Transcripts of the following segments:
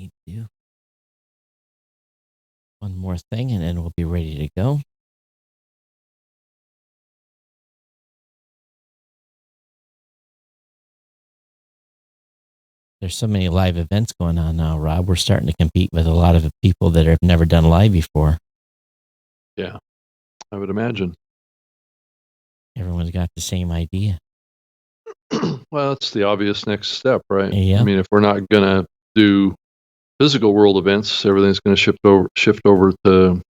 need to do one more thing, and then we'll be ready to go. There's so many live events going on now, Rob. We're starting to compete with a lot of people that have never done live before. Yeah, I would imagine. Everyone's got the same idea. Well, that's the obvious next step, right? Yeah. I mean, if we're not going to do physical world events, everything's going to shift over to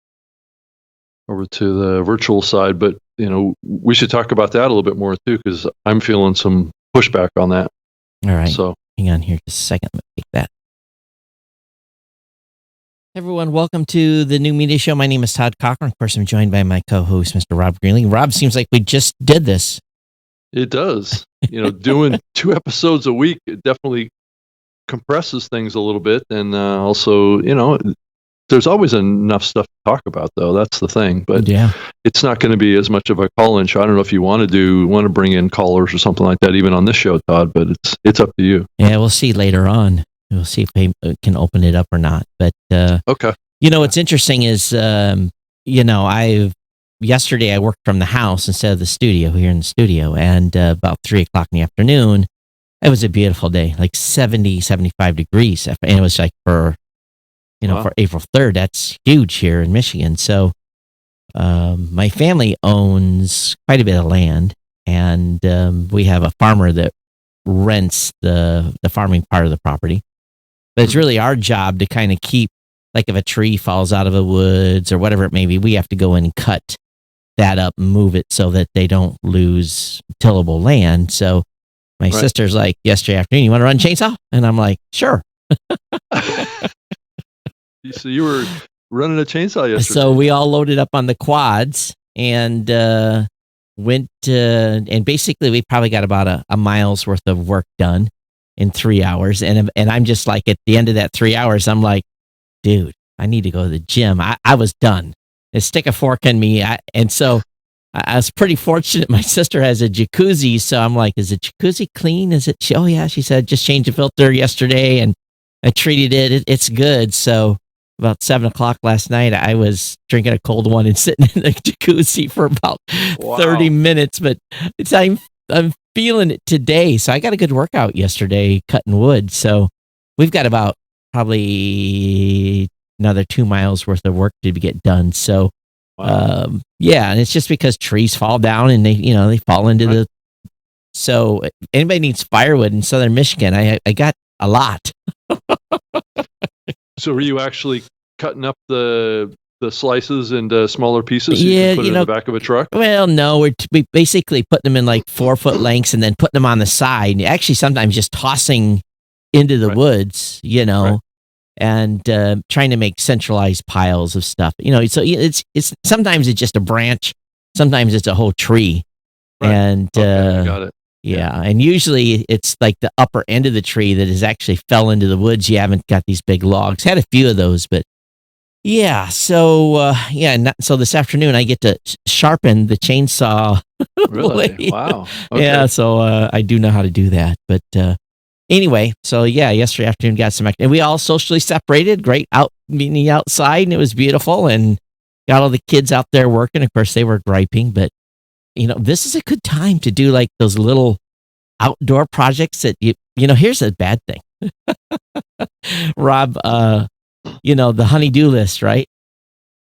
the virtual side. But we should talk about that a little bit more too, because I'm feeling some pushback on that. All right. So hang on here just a second. Let me take that. Everyone, welcome to the New Media Show. My name is Todd Cochran. Of course, I'm joined by my co-host, Mr. Rob Greenlee. Rob, seems like we just did this. It does. Doing 2 episodes a week, it definitely compresses things a little bit. And also, there's always enough stuff to talk about, though. That's the thing. But yeah, it's not going to be as much of a call-in show. I don't know if you want to bring in callers or something like that, even on this show, Todd, but it's up to you. Yeah, we'll see later on. We'll see if we can open it up or not. But, okay. What's interesting is, yesterday I worked from the house instead of the studio, here in the studio, and about 3 o'clock in the afternoon, it was a beautiful day, like 70, 75 degrees. And it was like for April 3rd, that's huge here in Michigan. So my family owns quite a bit of land, and we have a farmer that rents the farming part of the property. But it's really our job to kind of keep, like if a tree falls out of the woods or whatever it may be, we have to go in and cut that up and move it so that they don't lose tillable land. So my sister's like, yesterday afternoon, you want to run chainsaw? And I'm like, sure. So you were running a chainsaw yesterday. So we all loaded up on the quads and went and basically we probably got about a mile's worth of work done in 3 hours. And I'm just like, at the end of that 3 hours, I'm like, dude, I need to go to the gym. I was done. They stick a fork in me. And so I was pretty fortunate. My sister has a jacuzzi. So I'm like, is the jacuzzi clean? Oh yeah. She said, just changed the filter yesterday and I treated it. It's good. So about 7 o'clock last night, I was drinking a cold one and sitting in the jacuzzi for about 30 minutes, but I'm feeling it today. So I got a good workout yesterday cutting wood. So we've got about probably another 2 miles worth of work to get done. So, and it's just because trees fall down and they fall into the. So if anybody needs firewood in southern Michigan, I got a lot. So were you actually cutting up the slices into smaller pieces so you can put it in the back of a truck? Well, no, we basically putting them in like 4-foot lengths and then putting them on the side. Actually, sometimes just tossing into the woods, and trying to make centralized piles of stuff. So it's sometimes it's just a branch, sometimes it's a whole tree, and I got it. Yeah, and usually it's like the upper end of the tree that has actually fell into the woods. You haven't got these big logs. Had a few of those, but yeah. So so this afternoon I get to sharpen the chainsaw. Really? Wow. Okay. Yeah. So I do know how to do that, but anyway. So yeah, yesterday afternoon got some, and we all socially separated. Great meeting outside, and it was beautiful, and got all the kids out there working. Of course, they were griping, but. This is a good time to do like those little outdoor projects that here's a bad thing. Rob, the honey-do list, right?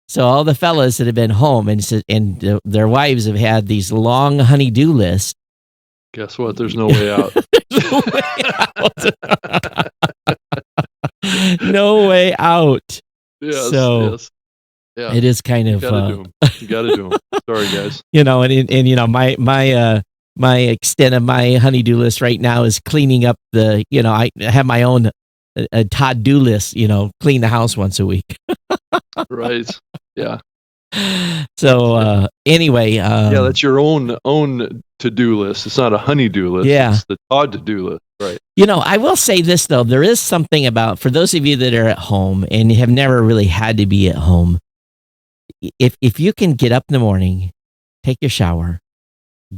So all the fellas that have been home and their wives have had these long honey-do lists. Guess what? There's no way out. No way out. No way out. Yes, so, yes. Yeah. It is kind of. You gotta do them. Sorry, guys. My extent of my honey-do list right now is cleaning up I have my own Todd-do list. Clean the house once a week. Right. Yeah. So anyway, that's your own to-do list. It's not a honey-do list. Yeah. It's the Todd to-do list. Right. I will say this though. There is something about, for those of you that are at home and have never really had to be at home. If you can get up in the morning, take your shower,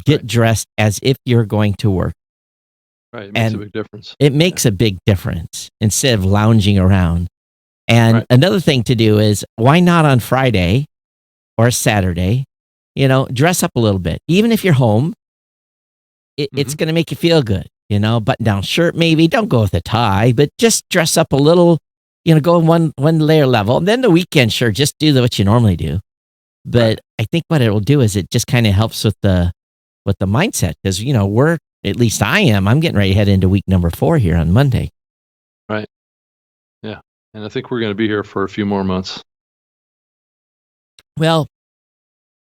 get dressed as if you're going to work, Right. It makes a big difference. It makes a big difference instead of lounging around. And another thing to do is, why not on Friday or Saturday, dress up a little bit. Even if you're home, it's going to make you feel good. Button down shirt, maybe. Don't go with a tie, but just dress up a little, go one layer level. And then the weekend, sure, just do what you normally do. But I think what it will do is it just kind of helps with the mindset, because, at least I'm getting ready to head into week number 4 here on Monday. Right. Yeah. And I think we're going to be here for a few more months. Well,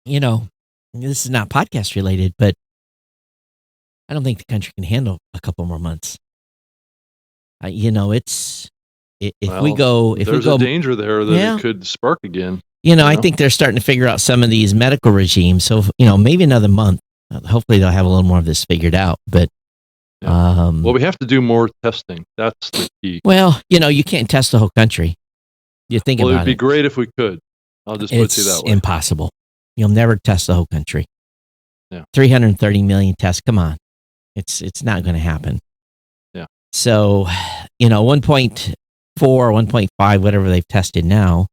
this is not podcast related, but I don't think the country can handle a couple more months. There's a danger there that it could spark again. I think they're starting to figure out some of these medical regimes. So, maybe another month. Hopefully they'll have a little more of this figured out. But well, we have to do more testing. That's the key. Well, you can't test the whole country. You think about it. It'd be great if we could. I'll just put it that way. It's impossible. You'll never test the whole country. Yeah. 330 million tests. Come on. It's not going to happen. Yeah. So, 1.4, 1.5, whatever they've tested now.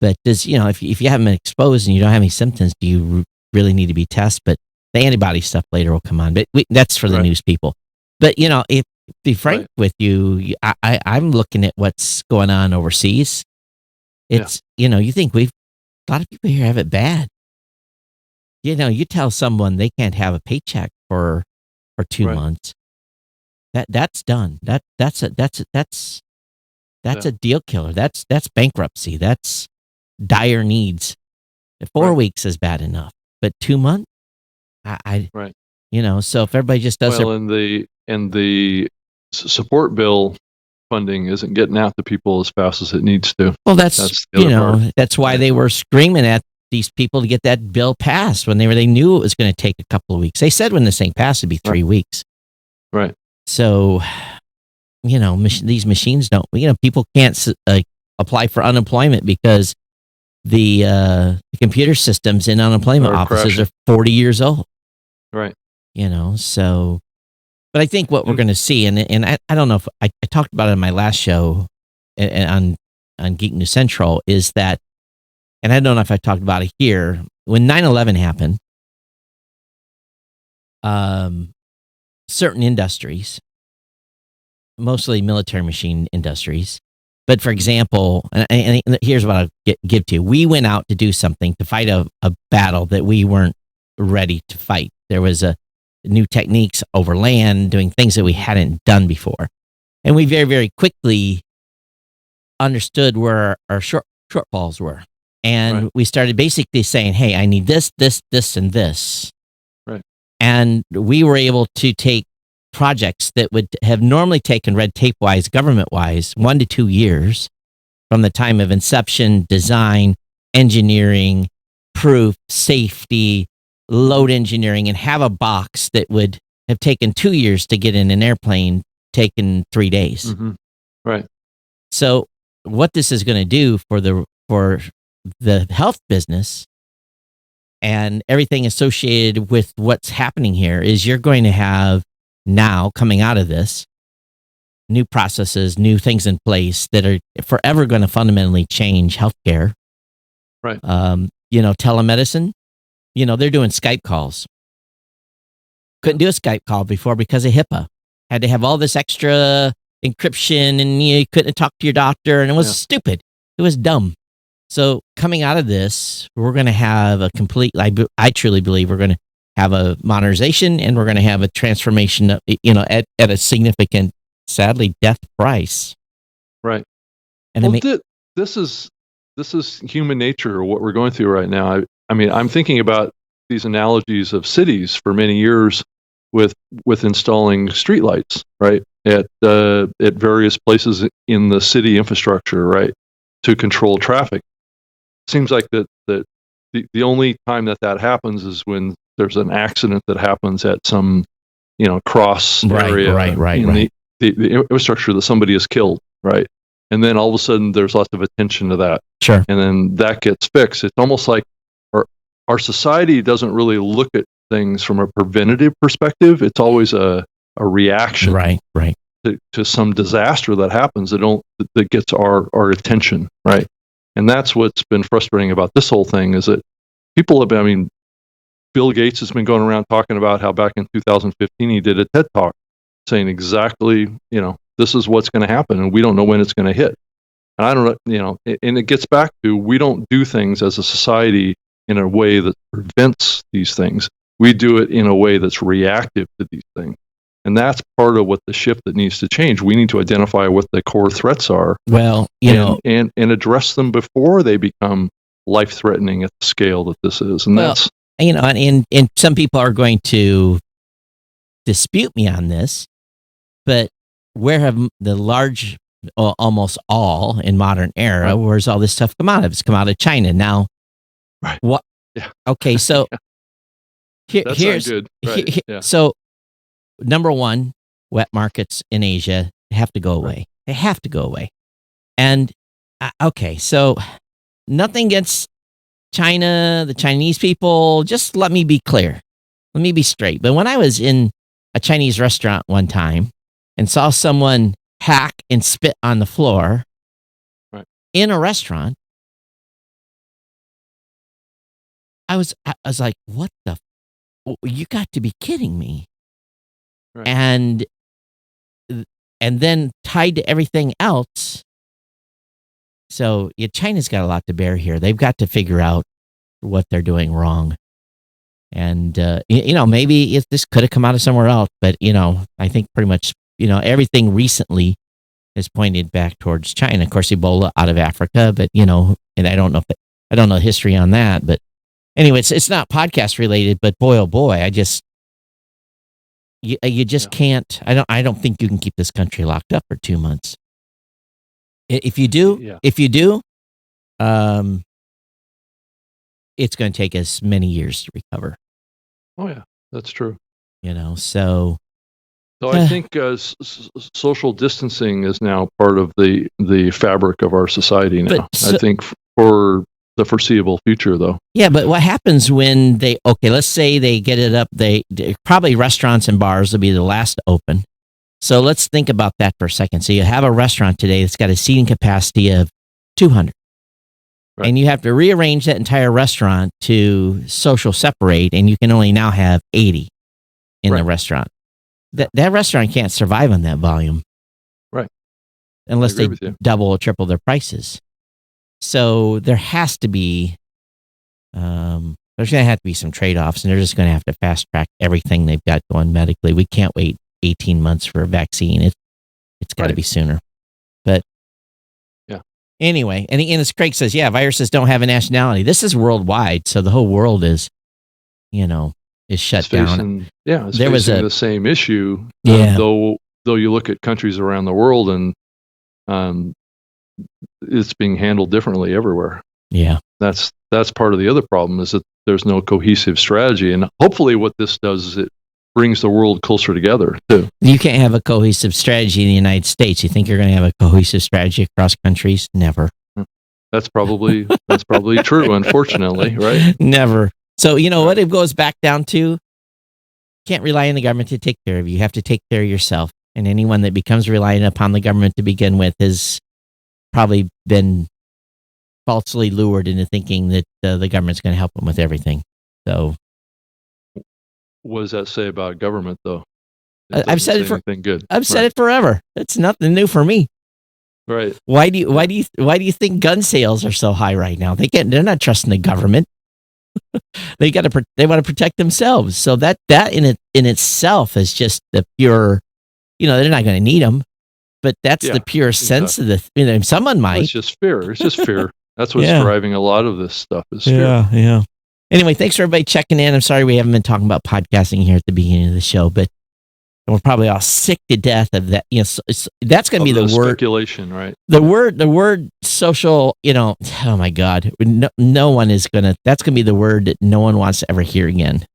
But if you haven't been exposed and you don't have any symptoms, do you really need to be tested? But the antibody stuff later will come on. But that's for the news people. But, if to be frank with you, I'm looking at what's going on overseas. It's, you think a lot of people here have it bad. You tell someone they can't have a paycheck for 2 months. That's done. That's a deal killer. That's bankruptcy. That's dire needs. 4 weeks is bad enough, but 2 months, so if everybody just does and the support bill funding isn't getting out to people as fast as it needs to. Well, that's why they were screaming at these people to get that bill passed when they knew it was going to take a couple of weeks. They said when this thing passed, it'd be 3 weeks. Right. So, these machines don't, people can't apply for unemployment because the computer systems in unemployment offices are 40 years old. Right. So, but I think what we're going to see, and I don't know if I talked about it in my last show on Geek News Central, is that, and I don't know if I talked about it here, when 9/11 happened, certain industries, mostly military machine industries, but for example, and here's what I'll give to you. We went out to do something, to fight a battle that we weren't ready to fight. There was new techniques over land, doing things that we hadn't done before. And we very, very quickly understood where our shortfalls were. And we started basically saying, hey, I need this, and this. Right. And we were able to take projects that would have normally taken red tape-wise, government-wise, 1 to 2 years from the time of inception, design, engineering, proof, safety, load engineering, and have a box that would have taken 2 years to get in an airplane, taken 3 days. Mm-hmm. Right. So what this is going to do for the health business and everything associated with what's happening here is you're going to have now, coming out of this, new processes, new things in place that are forever going to fundamentally change healthcare. Right. Telemedicine, they're doing Skype calls. Couldn't do a Skype call before because of HIPAA. Had to have all this extra encryption, and you couldn't talk to your doctor, and it was stupid. It was dumb. So coming out of this, we're going to have a complete, I truly believe we're going to have a modernization, and we're going to have a transformation, at a significant, sadly, death price. Right. And this is human nature, what we're going through right now. I mean, I'm thinking about these analogies of cities for many years with installing streetlights, right, at various places in the city infrastructure, right, to control traffic. Seems like that the only time that happens is when there's an accident that happens at some cross area in the infrastructure that somebody is killed, right? And then all of a sudden there's lots of attention to that. Sure. And then that gets fixed. It's almost like our society doesn't really look at things from a preventative perspective. It's always a a reaction Right. to some disaster that happens that gets our attention, right? And that's what's been frustrating about this whole thing is that people have been, I mean, Bill Gates has been going around talking about how back in 2015 he did a TED Talk saying exactly, this is what's going to happen and we don't know when it's going to hit. And I don't know, and it gets back to we don't do things as a society in a way that prevents these things. We do it in a way that's reactive to these things. And that's part of what the shift that needs to change. We need to identify what the core threats are. Well, and address them before they become life-threatening at the scale that this is. And that's and some people are going to dispute me on this, but where have the large, almost all in modern era, where's all this stuff come out of? It's come out of China. Now, what? Yeah. Okay, so that's here's not good. Right. Yeah. So, number one, wet markets in Asia have to go away. They have to go away. And okay, so nothing against China, the Chinese people. Just let me be clear. Let me be straight. But when I was in a Chinese restaurant one time and saw someone hack and spit on the floor in a restaurant, I was like, what the? You got to be kidding me. Right. And then tied to everything else. So China's got a lot to bear here. They've got to figure out what they're doing wrong. And, maybe this could have come out of somewhere else, but, I think pretty much, everything recently has pointed back towards China. Of course, Ebola out of Africa, but, and I don't know the history on that, but anyway, it's not podcast related, but boy, oh boy, you just can't, I don't think you can keep this country locked up for 2 months. If you do, it's going to take us many years to recover. Oh yeah, that's true. So I think social distancing is now part of the fabric of our society now. I think for the foreseeable future, though. Yeah, but what happens when let's say they get it up, they probably restaurants and bars will be the last to open. So let's think about that for a second. So you have a restaurant today that's got a seating capacity of 200. Right. And you have to rearrange that entire restaurant to social separate, and you can only now have 80 in the restaurant. That restaurant can't survive on that volume. Right. Unless they double or triple their prices. So there has to be, there's going to have to be some trade-offs, and they're just going to have to fast-track everything they've got going medically. We can't wait 18 months for a vaccine. It's got to be sooner. But anyway, and as Craig says, viruses don't have a nationality. This is worldwide, so the whole world is shut down. Yeah, it's facing the same issue. Though you look at countries around the world and it's being handled differently everywhere. Yeah, that's part of the other problem is that there's no cohesive strategy, and hopefully, what this does is it brings the world closer together too. You can't have a cohesive strategy in the United States. You think you're going to have a cohesive strategy across countries? Never. That's probably true, unfortunately, right? Never. So what it goes back down to, can't rely on the government to take care of you. You have to take care of yourself. And anyone that becomes reliant upon the government to begin with has probably been falsely lured into thinking that the government's going to help them with everything. So, what does that say about government, though? I've said it good. I've said it forever. It's nothing new for me. Right. Why do you think gun sales are so high right now? They're not trusting the government. They want to protect themselves. So that in itself is just the pure, they're not going to need them, but that's the pure sense of the. Someone might. It's just fear. That's what's driving a lot of this stuff. Is fear. Yeah. Anyway, thanks for everybody checking in. I'm sorry we haven't been talking about podcasting here at the beginning of the show, but we're probably all sick to death of that. That's going to be the word speculation, right? The word social. Oh my God, no one is gonna. That's going to be the word that no one wants to ever hear again.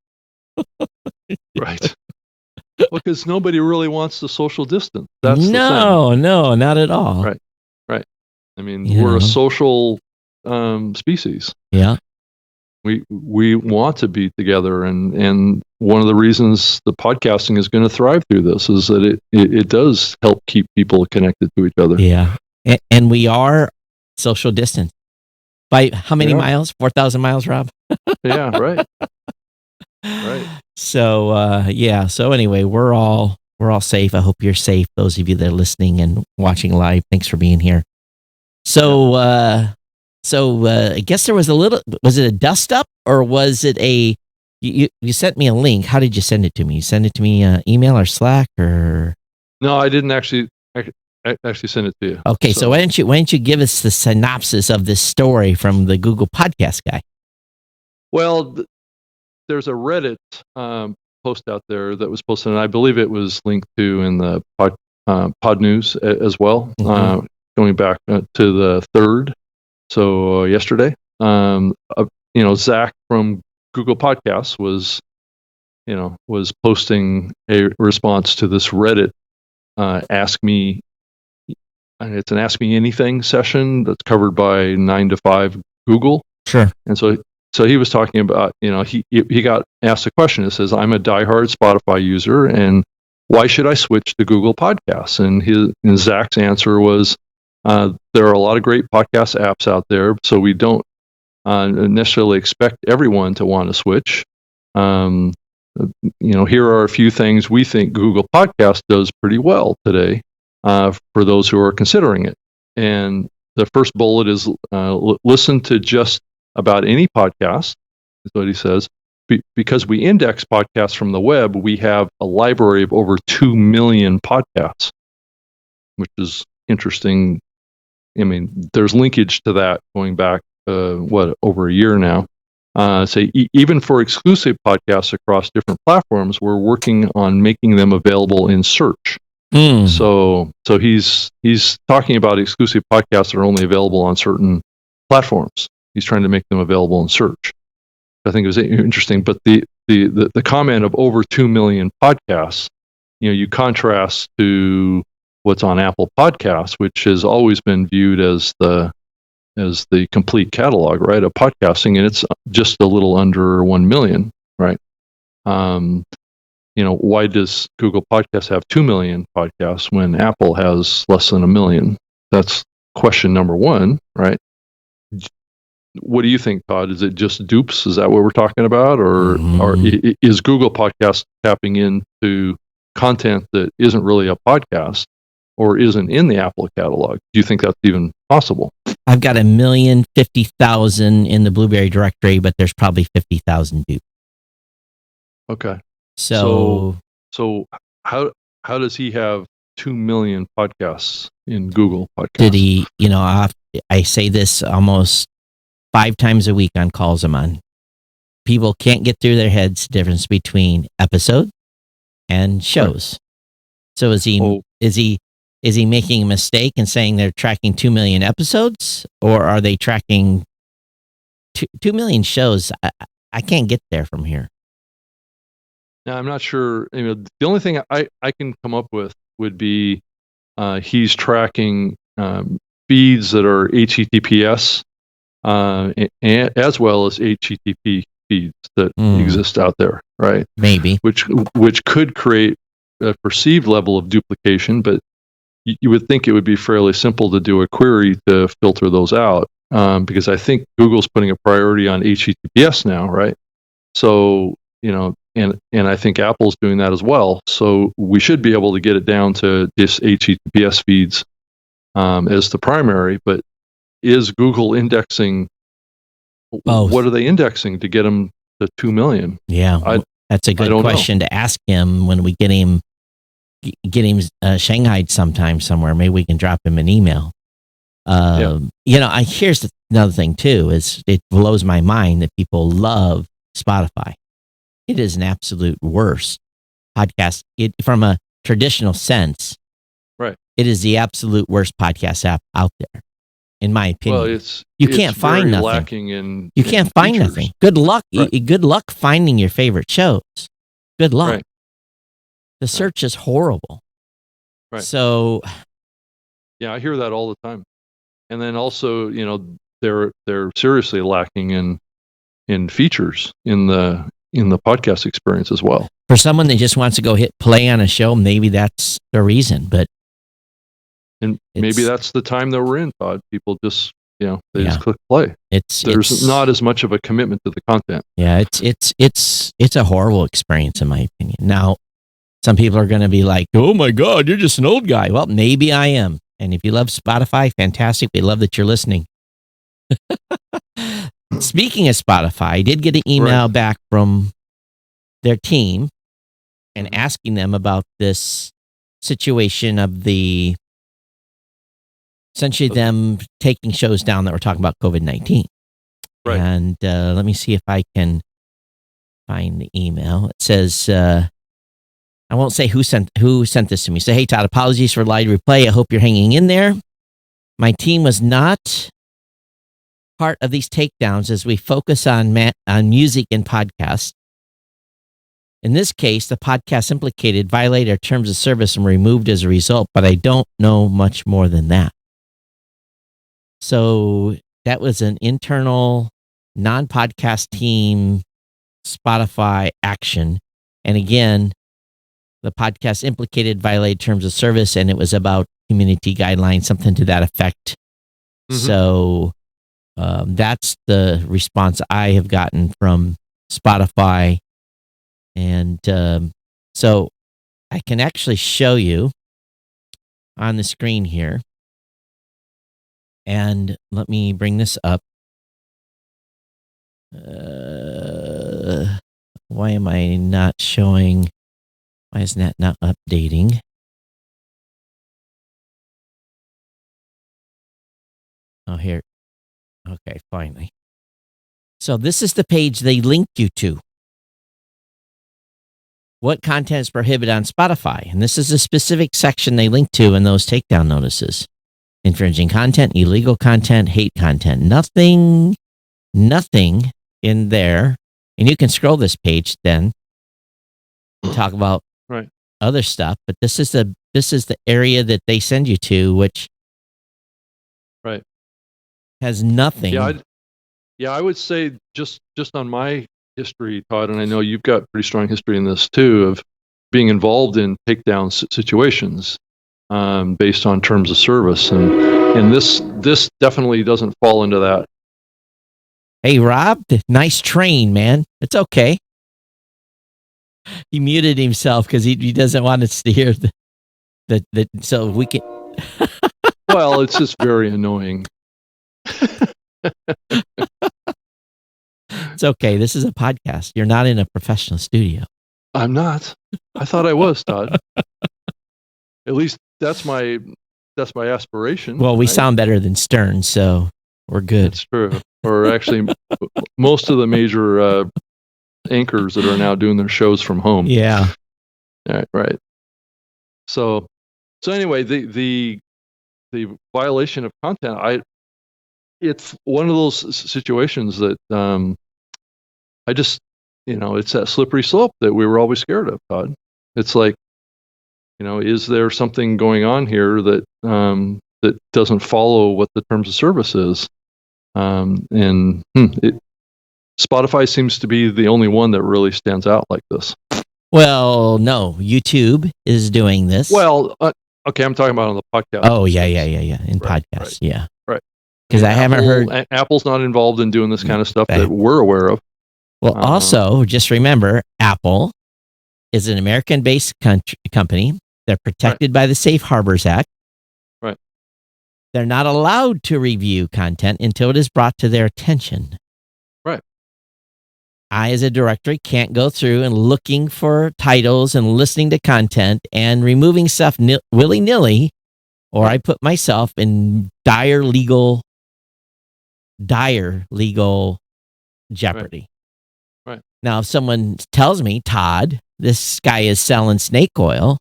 Right. Well, because nobody really wants the social distance. That's no, not at all. Right. I mean, we're a social species. Yeah. We want to be together, and one of the reasons the podcasting is going to thrive through this is that it does help keep people connected to each other. Yeah, and we are social distance by how many miles? 4,000 miles, Rob. Yeah, right. Right. So yeah. So anyway, we're all safe. I hope you're safe. Those of you that are listening and watching live, thanks for being here. So I guess there was was it a dust up or was it you sent me a link. How did you send it to me? You send it to me email or Slack or? No, I didn't actually send it to you. Okay, so why don't you give us the synopsis of this story from the Google Podcast guy? Well, there's a Reddit post out there that was posted, and I believe it was linked to in the pod news as well, going back to the 3rd. So yesterday, Zach from Google Podcasts was posting a response to this Reddit Ask Me. It's an Ask Me Anything session that's covered by 9 to 5 Google. Sure. And so he was talking about, he got asked a question. It says, I'm a diehard Spotify user, and why should I switch to Google Podcasts? And Zach's answer was, there are a lot of great podcast apps out there, so we don't necessarily expect everyone to want to switch. Here are a few things we think Google Podcast does pretty well today for those who are considering it. And the first bullet is listen to just about any podcast, is what he says. Because we index podcasts from the web, we have a library of over 2 million podcasts, which is interesting. I mean, there's linkage to that going back, over a year now. Even for exclusive podcasts across different platforms, we're working on making them available in search. So he's talking about exclusive podcasts that are only available on certain platforms. He's trying to make them available in search. I think it was interesting. But the comment of over 2 million podcasts, you contrast to what's on Apple Podcasts, which has always been viewed as the complete catalog, right, of podcasting, and it's just a little under 1 million, right? Why does Google Podcasts have 2 million podcasts when Apple has less than 1 million? That's question number one, right? What do you think, Todd? Is it just dupes? Is that what we're talking about? Or is Google Podcast tapping into content that isn't really a podcast or isn't in the Apple catalog? Do you think that's even possible? I've got 1,050,000 in the Blueberry directory, but there's probably 50,000 dupes. Okay. So how does he have 2 million podcasts in Google Podcasts? Did he, I say this almost 5 times a week on calls I'm on. People can't get through their heads the difference between episode and shows. Right. So is he making a mistake and saying they're tracking 2 million episodes, or are they tracking 2 million shows? I can't get there from here. Now, I'm not sure. The only thing I can come up with would be he's tracking feeds that are HTTPS as well as HTTP feeds that exist out there, right? Maybe. Which could create a perceived level of duplication, but you would think it would be fairly simple to do a query to filter those out, because I think Google's putting a priority on HTTPS now, right? So, and I think Apple's doing that as well. So we should be able to get it down to just HTTPS feeds as the primary, but is Google indexing? Both. What are they indexing to get them to 2 million? Yeah, that's a good question to ask him when we get him shanghaied sometime somewhere. Maybe we can drop him an email. Here's another thing too, is it blows my mind that people love Spotify. It is an absolute worst podcast from a traditional sense. Right. It is the absolute worst podcast app out there, in my opinion. Well, you can't find nothing. Lacking in you can't find features. Nothing. Good luck. Right. Good luck finding your favorite shows. Good luck. Right. The search is horrible. Right. So, yeah, I hear that all the time. And then also, they're seriously lacking in and features in the podcast experience as well. For someone that just wants to go hit play on a show, maybe that's the reason. But maybe that's the time that we're in, Todd. People just they just click play. There's not as much of a commitment to the content. Yeah, it's a horrible experience in my opinion. Now, some people are going to be like, "Oh my God, you're just an old guy." Well, maybe I am. And if you love Spotify, fantastic. We love that you're listening. Speaking of Spotify, I did get an email back from their team and asking them about this situation of essentially them taking shows down that were talking about COVID-19. Right. And let me see if I can find the email. It says, I won't say who sent this to me. Say, hey, Todd, apologies for live replay. I hope you're hanging in there. My team was not part of these takedowns as we focus on music and podcasts. In this case, the podcast implicated violated our terms of service and removed as a result, but I don't know much more than that. So that was an internal non-podcast team Spotify action. And again, the podcast implicated violated terms of service, and it was about community guidelines, something to that effect. Mm-hmm. So that's the response I have gotten from Spotify. And so I can actually show you on the screen here. And let me bring this up. Why am I not showing? Why is that not updating? Oh, here. Okay, finally. So this is the page they linked you to. What content is prohibited on Spotify? And this is a specific section they link to in those takedown notices. Infringing content, illegal content, hate content. Nothing in there. And you can scroll this page then and talk about other stuff. But this is the area that they send you to, which has nothing. Yeah, I would say just on my history, Todd, and I know you've got pretty strong history in this too, of being involved in takedown situations based on terms of service, and this definitely doesn't fall into that. Hey, Rob, nice train, man. It's okay. He muted himself because he doesn't want us to hear the so we can. Well, it's just very annoying. It's okay. This is a podcast. You're not in a professional studio. I'm not. I thought I was, Todd. At least that's my aspiration. Well, we sound better than Stern, so we're good. That's true. Or actually, most of the major anchors that are now doing their shows from home. Yeah. Right. So anyway, the violation of content, it's one of those situations that I just, it's that slippery slope that we were always scared of, Todd. It's like, is there something going on here that that doesn't follow what the terms of service is? Spotify seems to be the only one that really stands out like this. Well, no, YouTube is doing this. Well, okay, I'm talking about on the podcast. Oh, yeah. In podcasts, yeah. Right. Because I haven't heard. Apple's not involved in doing this kind of stuff that we're aware of. Well, also, just remember, Apple is an American-based company. They're protected by the Safe Harbors Act. Right. They're not allowed to review content until it is brought to their attention. Right. I, as a director, can't go through and looking for titles and listening to content and removing stuff willy-nilly, or I put myself in dire legal jeopardy. Right. Now, if someone tells me, Todd, this guy is selling snake oil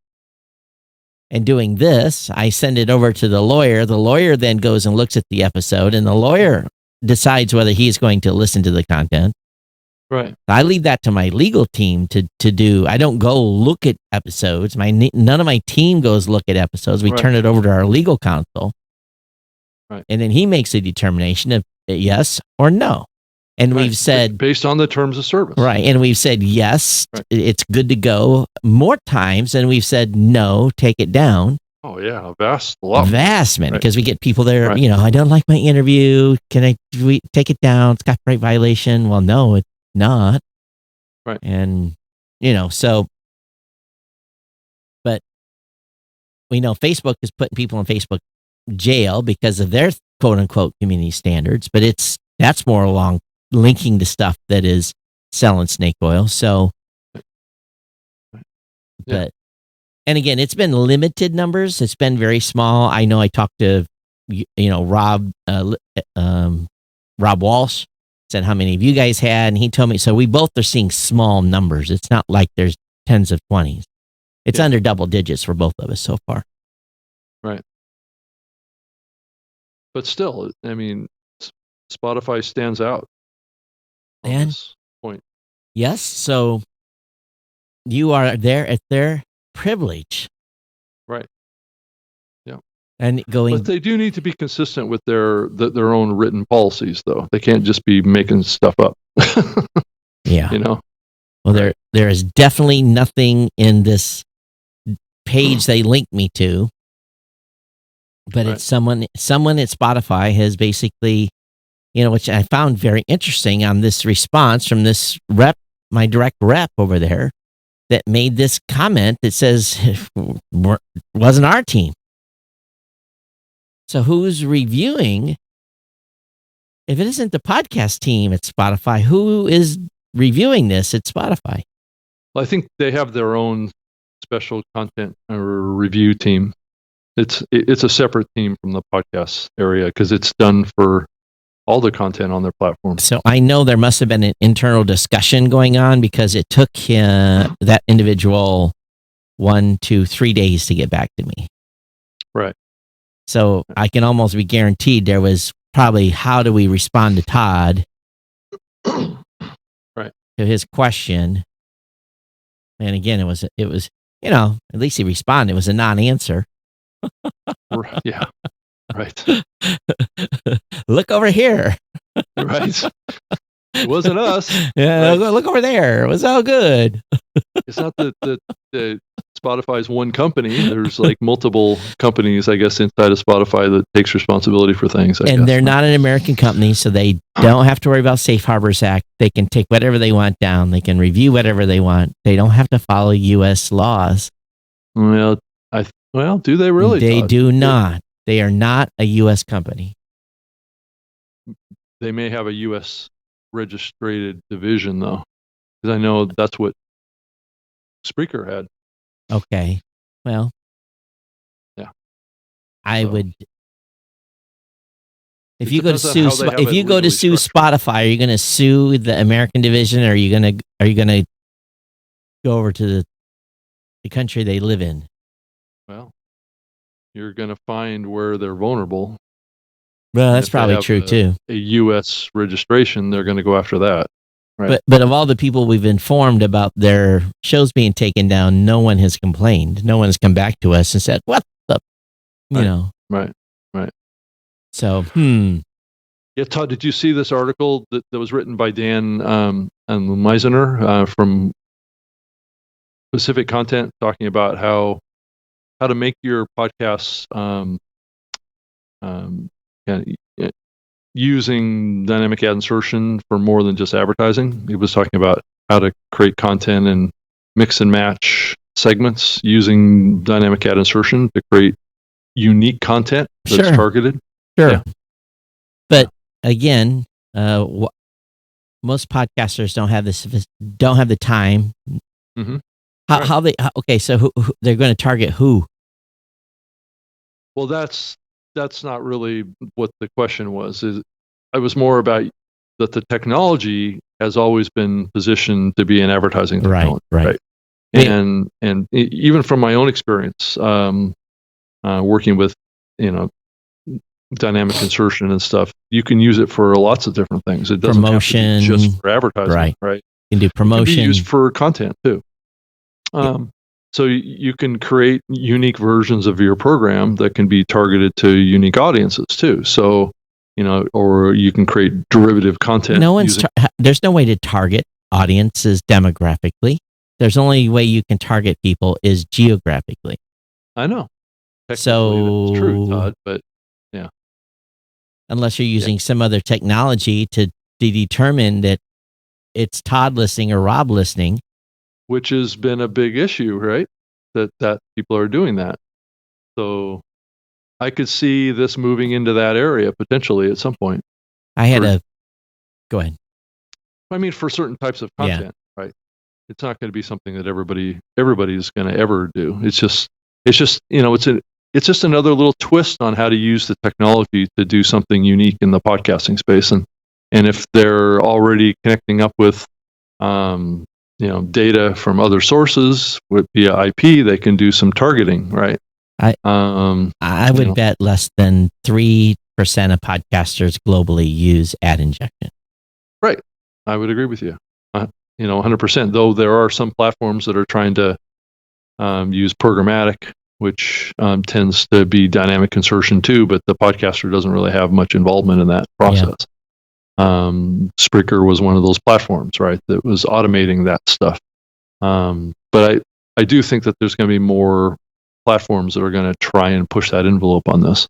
and doing this, I send it over to the lawyer. The lawyer then goes and looks at the episode, and the lawyer decides whether he's going to listen to the content. Right. I leave that to my legal team to do. I don't go look at episodes. None of my team goes look at episodes. We turn it over to our legal counsel. Right. And then he makes a determination of yes or no. And we've said, based on the terms of service. Right. And we've said, yes, it's good to go more times. And we've said, no, take it down. Oh, yeah. A lot. Vast, man. Because we get people there, I don't like my interview. Can we take it down? It's copyright violation. Well, no, it's not. Right. And, so, but we know Facebook is putting people in Facebook jail because of their quote unquote community standards, but that's more along linking to stuff that is selling snake oil. So, but, and again, it's been limited numbers. It's been very small. I know I talked to, Rob Walsh, said how many of you guys had, and he told me, so we both are seeing small numbers. It's not like there's tens of 20s. It's under double digits for both of us so far. Right. But still, I mean, Spotify stands out on this point. Yes, so you are there at their privilege. Right. Yeah. And but they do need to be consistent with their own written policies, though. They can't just be making stuff up. Yeah. Well, there is definitely nothing in this page they linked me to, but it's someone at Spotify has basically, which I found very interesting on this response from this rep, my direct rep over there, that made this comment that says wasn't our team. So who's reviewing? If it isn't the podcast team at Spotify, who is reviewing this at Spotify? Well, I think they have their own special content or review team. It's a separate team from the podcast area because it's done for all the content on their platform. So I know there must have been an internal discussion going on because it took that individual 1 to 3 days to get back to me. Right. So I can almost be guaranteed there was probably, how do we respond to Todd? Right. To his question. And again, it was, at least he responded. It was a non-answer. Yeah. Right. Look over here. Right. It wasn't us. Yeah. Right. Look over there. It was all good. It's not that Spotify's one company. There's like multiple companies, I guess, inside of Spotify that takes responsibility for things. I guess. They're not an American company, so they don't have to worry about Safe Harbors Act. They can take whatever they want down. They can review whatever they want. They don't have to follow U.S. laws. Well, do they really? They do not. They are not a U.S. company. They may have a U.S. registered division, though, because I know that's what Spreaker had. Okay. Well. Yeah. I would. If you go to sue, Spotify, are you going to sue the American division, or are you going to go over to the country they live in? Well, you're going to find where they're vulnerable. Well, that's probably true too. A U.S. registration, they're going to go after that. Right. But of all the people we've informed about their shows being taken down, no one has complained. No one has come back to us and said, "What the?" Right. So, Yeah, Todd, did you see this article that was written by Dan and Meisner from Pacific Content, talking about how to make your podcasts using dynamic ad insertion for more than just advertising? He was talking about how to create content and mix and match segments using dynamic ad insertion to create unique content that's targeted. Sure. Yeah. But again, most podcasters don't have the time. Mm-hmm. So who they're going to target who? Well, that's not really what the question was. I was more about that the technology has always been positioned to be an advertising technology. Right. And even from my own experience, working with, dynamic insertion and stuff, you can use it for lots of different things. It doesn't have to be just for advertising. Right. You can do promotion. It can be used for content too. So you can create unique versions of your program that can be targeted to unique audiences too. So or you can create derivative content. There's no way to target audiences demographically. There's only way you can target people is geographically. I know. Technically, that's true, Todd, but yeah. Unless you're using some other technology to determine that it's Todd listening or Rob listening. Which has been a big issue, right? That people are doing that. So I could see this moving into that area potentially at some point. Go ahead. I mean, for certain types of content, right? It's not going to be something that everybody's going to ever do. It's just it's just another little twist on how to use the technology to do something unique in the podcasting space. And if they're already connecting up with data from other sources via IP, they can do some targeting, right? I would bet less than 3% of podcasters globally use ad injection. Right. I would agree with you. 100%. Though there are some platforms that are trying to use programmatic, which tends to be dynamic insertion too, but the podcaster doesn't really have much involvement in that process. Spreaker was one of those platforms, right, that was automating that stuff. But I do think that there's going to be more platforms that are going to try and push that envelope on this.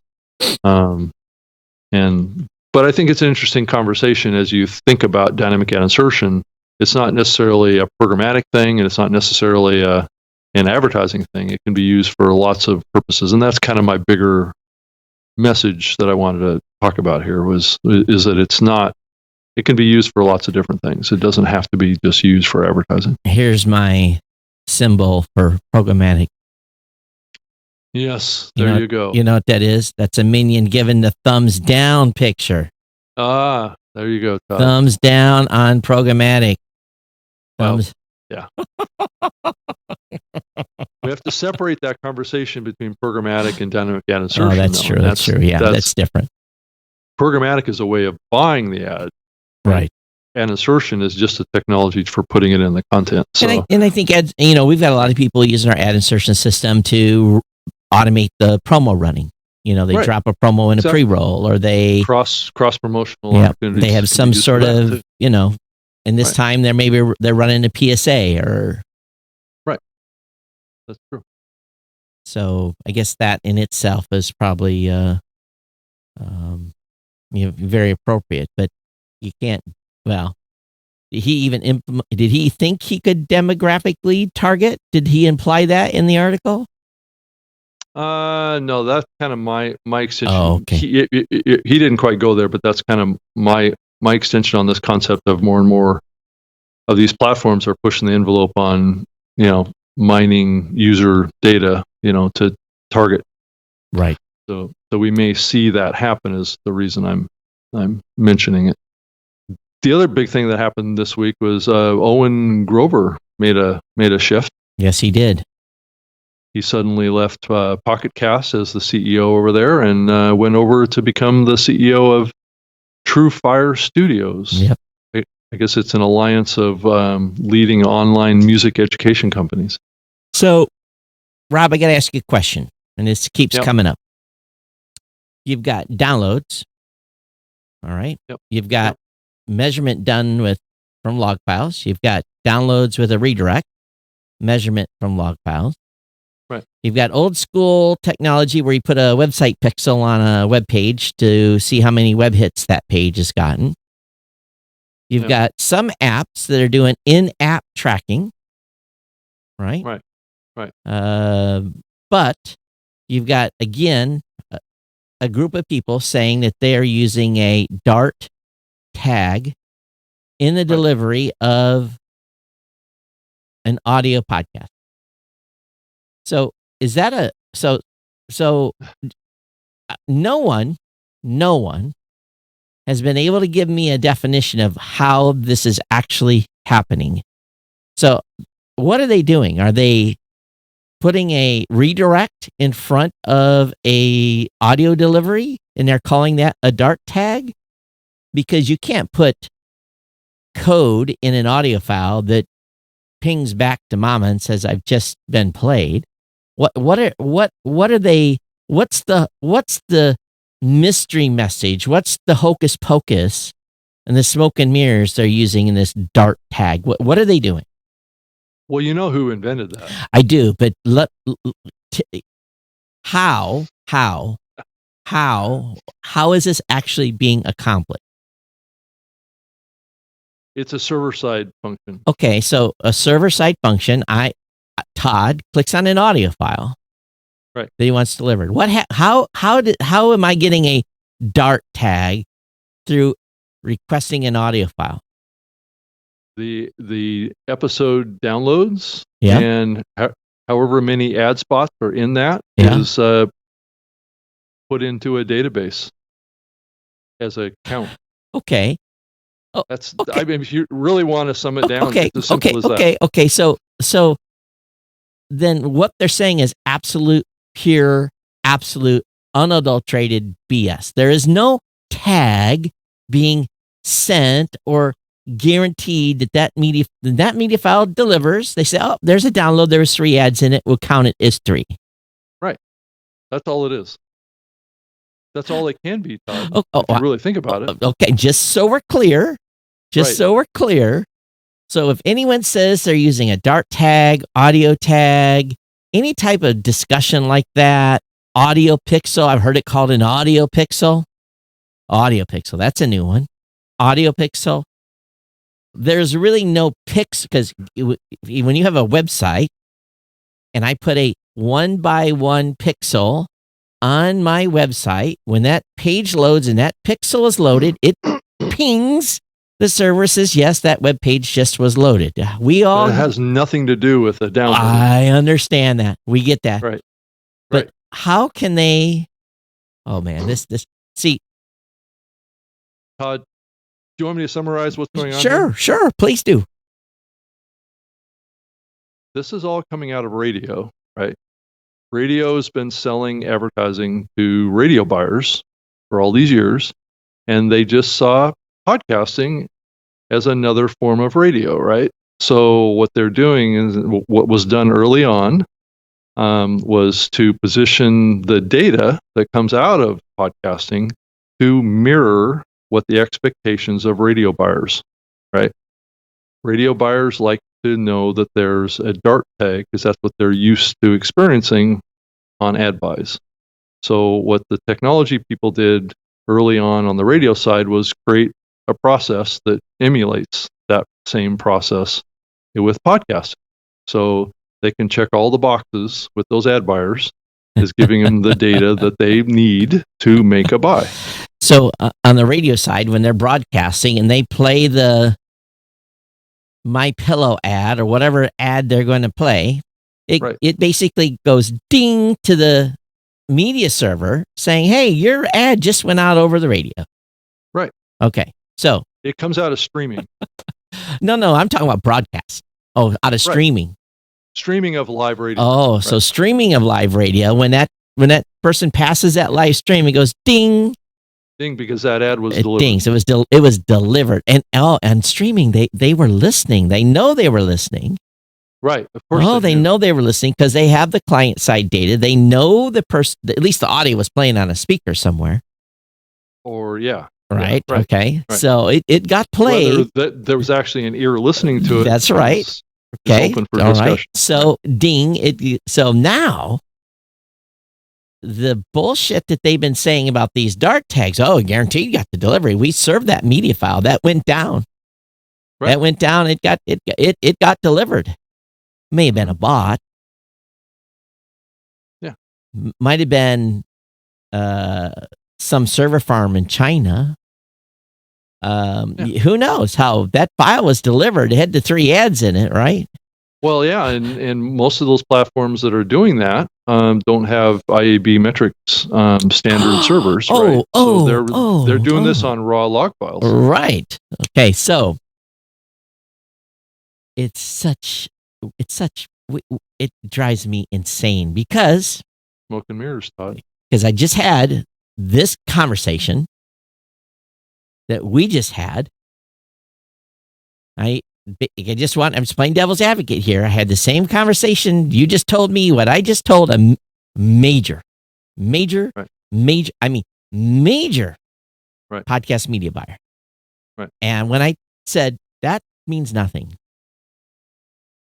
But I think it's an interesting conversation as you think about dynamic ad insertion. It's not necessarily a programmatic thing, and it's not necessarily an advertising thing. It can be used for lots of purposes, and that's kind of my bigger message that I wanted to talk about here is that it can be used for lots of different things. It doesn't have to be just used for advertising. Here's my symbol for programmatic. Yes, there you go. You know what that is? That's a minion giving the thumbs down picture. Ah, there you go, Todd. Thumbs down on programmatic. Thumbs. Well, yeah. We have to separate that conversation between programmatic and dynamic ad insertion. Oh, that's true. That's true. Yeah, that's different. Programmatic is a way of buying the ad. Right. Ad insertion is just a technology for putting it in the content. So. And I think we've got a lot of people using our ad insertion system to automate the promo running. They drop a promo in a pre-roll, or they cross promotional opportunities. They have some sort of, in this time they're running a PSA or. Right. That's true. So I guess that in itself is probably very appropriate, but you can't. Well, did he think he could demographically target? Did he imply that in the article? No, that's kind of my extension. Oh, okay. He didn't quite go there, but that's kind of my extension on this concept of more and more of these platforms are pushing the envelope on, mining user data, to target. Right. So we may see that happen is the reason I'm mentioning it. The other big thing that happened this week was Owen Grover made a shift. Yes, he did. He suddenly left Pocket Cast as the CEO over there and went over to become the CEO of True Fire Studios. Yep. I guess it's an alliance of leading online music education companies. So, Rob, I got to ask you a question, and this keeps coming up. You've got downloads, all right? Yep. You've got measurement done from log files. You've got downloads with a redirect, measurement from log files. Right. You've got old school technology where you put a website pixel on a web page to see how many web hits that page has gotten. You've got some apps that are doing in-app tracking, right? Right. But you've got, again, a group of people saying that they are using a Dart tag in the delivery of an audio podcast. So is that no one has been able to give me a definition of how this is actually happening. So what are they doing? Are they putting a redirect in front of a audio delivery and they're calling that a Dart tag? Because you can't put code in an audio file that pings back to mama and says, I've just been played. What are they, what's the mystery message? What's the hocus pocus and the smoke and mirrors they're using in this dart tag? What are they doing? Well, you know who invented that? I do, but how is this actually being accomplished? It's a server-side function. Okay, so a server-side function. Todd clicks on an audio file, right, that he wants delivered. How am I getting a dart tag through requesting an audio file? The episode downloads, yeah, and however many ad spots are in that is put into a database as a count. Okay. That's okay. I mean, if you really want to sum it down, it's as simple as that. Okay. So then what they're saying is absolute, pure, absolute, unadulterated BS. There is no tag being sent or guaranteed that media file delivers. They say, oh, there's a download. There was 3 ads in it. We'll count it as 3. Right. That's all it is. That's all it can be, Todd. If you really think about it. Okay, just so we're clear. So if anyone says they're using a dart tag, audio tag, any type of discussion like that, audio pixel, I've heard it called an audio pixel. Audio pixel, that's a new one. Audio pixel. There's really no pix, because when you have a website and I put a 1x1 pixel on my website, when that page loads and that pixel is loaded, it pings the server, says, yes, that web page just was loaded. It has nothing to do with the download. I understand that. We get that. Right. But how can they? Oh man, see. Todd, do you want me to summarize what's going on? Sure, please do. This is all coming out of radio, right? Radio has been selling advertising to radio buyers for all these years, and they just saw podcasting as another form of radio, right? So what they're doing is, what was done early on was to position the data that comes out of podcasting to mirror what the expectations of radio buyers, right? Radio buyers like to know that there's a dart tag because that's what they're used to experiencing on ad buys. So what the technology people did early on the radio side was create a process that emulates that same process with podcasting. So they can check all the boxes with those ad buyers, is giving them the data that they need to make a buy. So on the radio side, when they're broadcasting and they play the My Pillow ad or whatever ad they're going to play, it basically goes ding to the media server saying, hey, your ad just went out over the radio. Right. Okay. So it comes out of streaming. No, I'm talking about broadcast. Oh, out of streaming. Streaming of live radio. Oh, so streaming of live radio, when that person passes that live stream, it goes ding. Ding, because that ad was delivered. Dings. It was delivered. And streaming, they were listening. They know they were listening. Right. Of course. Oh, they know they were listening because they have the client side data. They know the person, at least the audio was playing on a speaker somewhere. Or yeah. Right. Yeah, right. Okay. Right. So it got played. Whether there was actually an ear listening to it. That's right. Okay. Open for discussion. Right. So ding. So now the bullshit that they've been saying about these dart tags. Oh, guaranteed you got the delivery. We served that media file. That went down. Right. That went down. It got delivered. May have been a bot. Yeah. Might have been some server farm in China. Who knows how that file was delivered? It had the 3 ads in it, right? Well, yeah, and most of those platforms that are doing that don't have IAB metrics standard servers, right? So they're doing this on raw log files. Right. Okay, so it drives me insane because smoke and mirrors, Todd. Because I just had this conversation that we just had. I'm just playing devil's advocate here. I had the same conversation. You just told me what I just told a major, I mean, major Right. podcast media buyer. Right. And when I said that means nothing,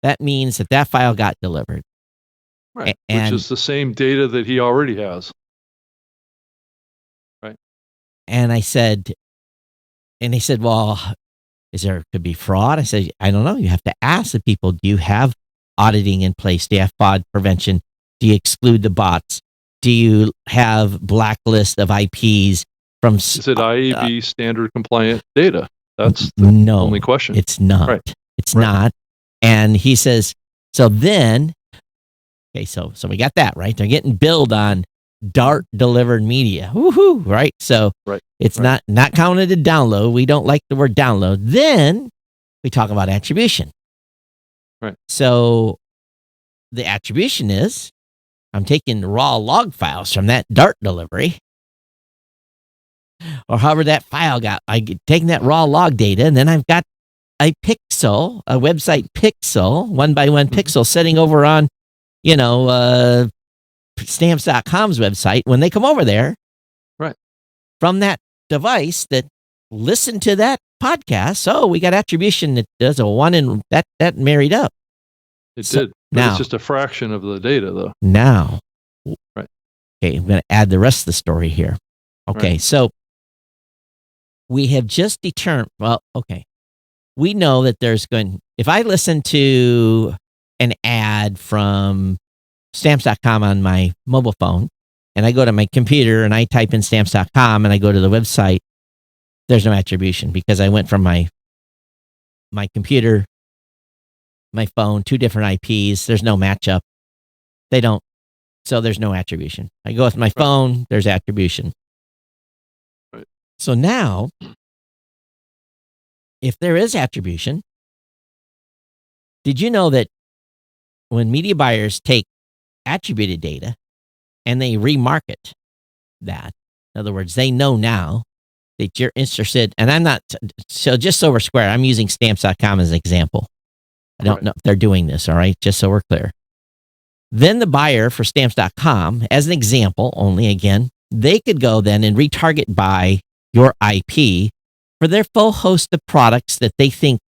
that means that file got delivered. Right. And which is the same data that he already has. Right. And I said, and they said, well, could be fraud? I said, I don't know. You have to ask the people, do you have auditing in place? Do you have fraud prevention? Do you exclude the bots? Do you have blacklist of IPs from? Is it IAB standard compliant data? That's the only question. It's not. Right. It's not. And he says, so then, okay, so we got that, right? They're getting billed on Dart delivered media. Woohoo, right? So it's not counted a download. We don't like the word download. Then we talk about attribution. Right. So the attribution is I'm taking raw log files from that Dart delivery, or however that file got. Taking that raw log data, and then I've got a website pixel, one by one pixel sitting over on, stamps.com's website. When they come over there, right, from that device that listened to that podcast, so we got attribution that does a one and that married up. It did. But it's just a fraction of the data, though. Now, right. Okay, I'm going to add the rest of the story here. Okay, so we have just determined. Well, okay, we know that if I listen to an ad from stamps.com on my mobile phone, and I go to my computer and I type in stamps.com and I go to the website, there's no attribution because I went from my computer, my phone, two different IPs. There's no matchup. So there's no attribution. I go with my phone, there's attribution. Right. So now, if there is attribution, did you know that when media buyers take attributed data and they remarket that, in other words, they know now that you're interested, and I'm not, so just so we're square, I'm using stamps.com as an example. I don't know if they're doing this, all right, just so we're clear. Then the buyer for stamps.com, as an example only, again, they could go then and retarget by your IP for their full host of products that they think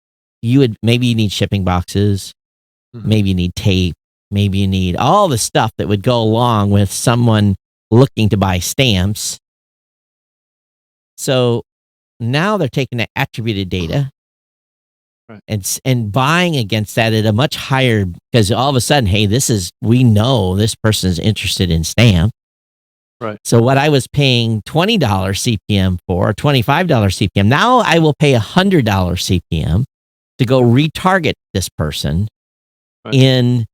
maybe you need shipping boxes, maybe you need tape, maybe you need all the stuff that would go along with someone looking to buy stamps. So now they're taking the attributed data and buying against that at a much higher, because all of a sudden, hey, we know this person is interested in stamp. Right. So what I was paying $20 CPM for, $25 CPM, now I will pay $100 CPM to go retarget this person in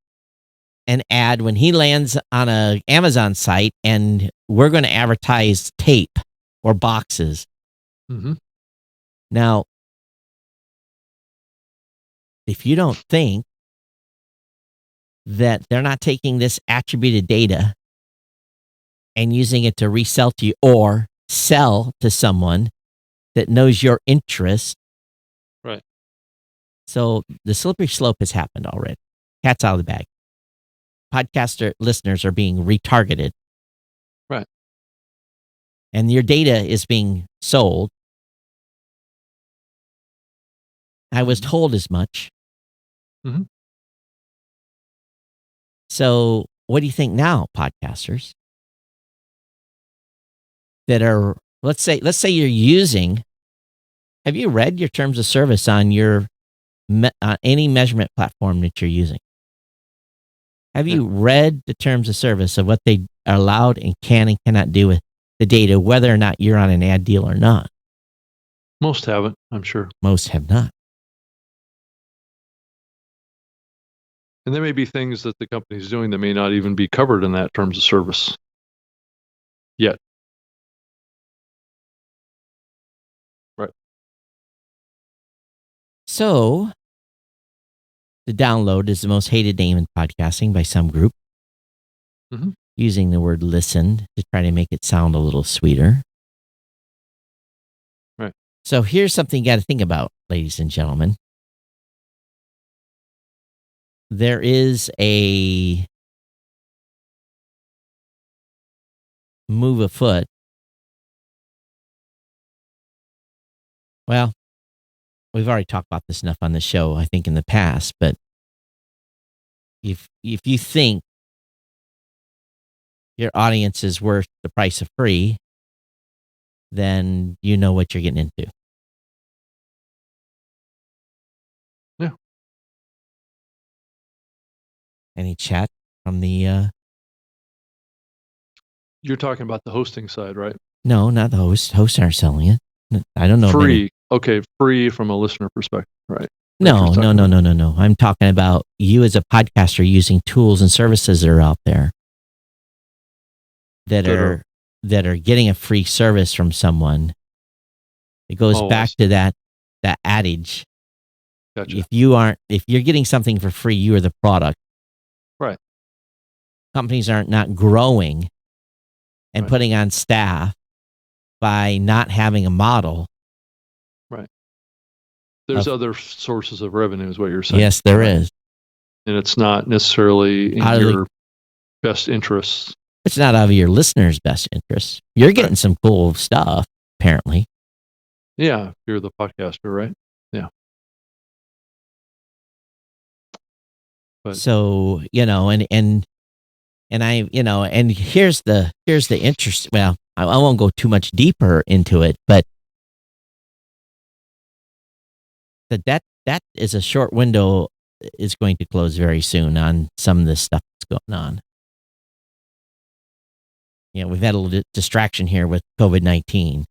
an ad when he lands on a Amazon site, and we're going to advertise tape or boxes. Now, if you don't think that they're not taking this attributed data and using it to resell to you or sell to someone that knows your interest. Right. So the slippery slope has happened already. Cat's out of the bag. Podcaster listeners are being retargeted. Right. And your data is being sold. I was told as much. So what do you think now, podcasters? That are, let's say you're using, have you read your terms of service on your any measurement platform that you're using? Have you read the terms of service of what they are allowed and can and cannot do with the data, whether or not you're on an ad deal or not? Most haven't, I'm sure. Most have not. And there may be things that the company's doing that may not even be covered in that terms of service yet. Right. So, the download is the most hated name in podcasting by some group, using the word listen to try to make it sound a little sweeter. Right. So, here's something you got to think about, ladies and gentlemen. There is a move afoot Well, we've already talked about this enough on the show, I think, in the past, but if you think your audience is worth the price of free, then you know what you're getting into. Yeah. Any chat from the You're talking about the hosting side, right? No, not the hosts. Hosts aren't selling it. I don't know of any. Free. Okay, free from a listener perspective, right? No. I'm talking about you as a podcaster using tools and services that are out there that are getting a free service from someone. It goes back to that adage. Gotcha. If you're getting something for free, you are the product. Right. Companies aren't not growing and putting on staff by not having a model. Right. There's other sources of revenue is what you're saying. Yes, there is. And it's not necessarily in your best interests. It's not out of your listeners' best interests. You're getting some cool stuff, apparently. Yeah, if you're the podcaster, right? Yeah. But, so, and I, and here's the interest. Well, I won't go too much deeper into it, but that is a short window is going to close very soon on some of this stuff that's going on. We've had a little distraction here with COVID-19,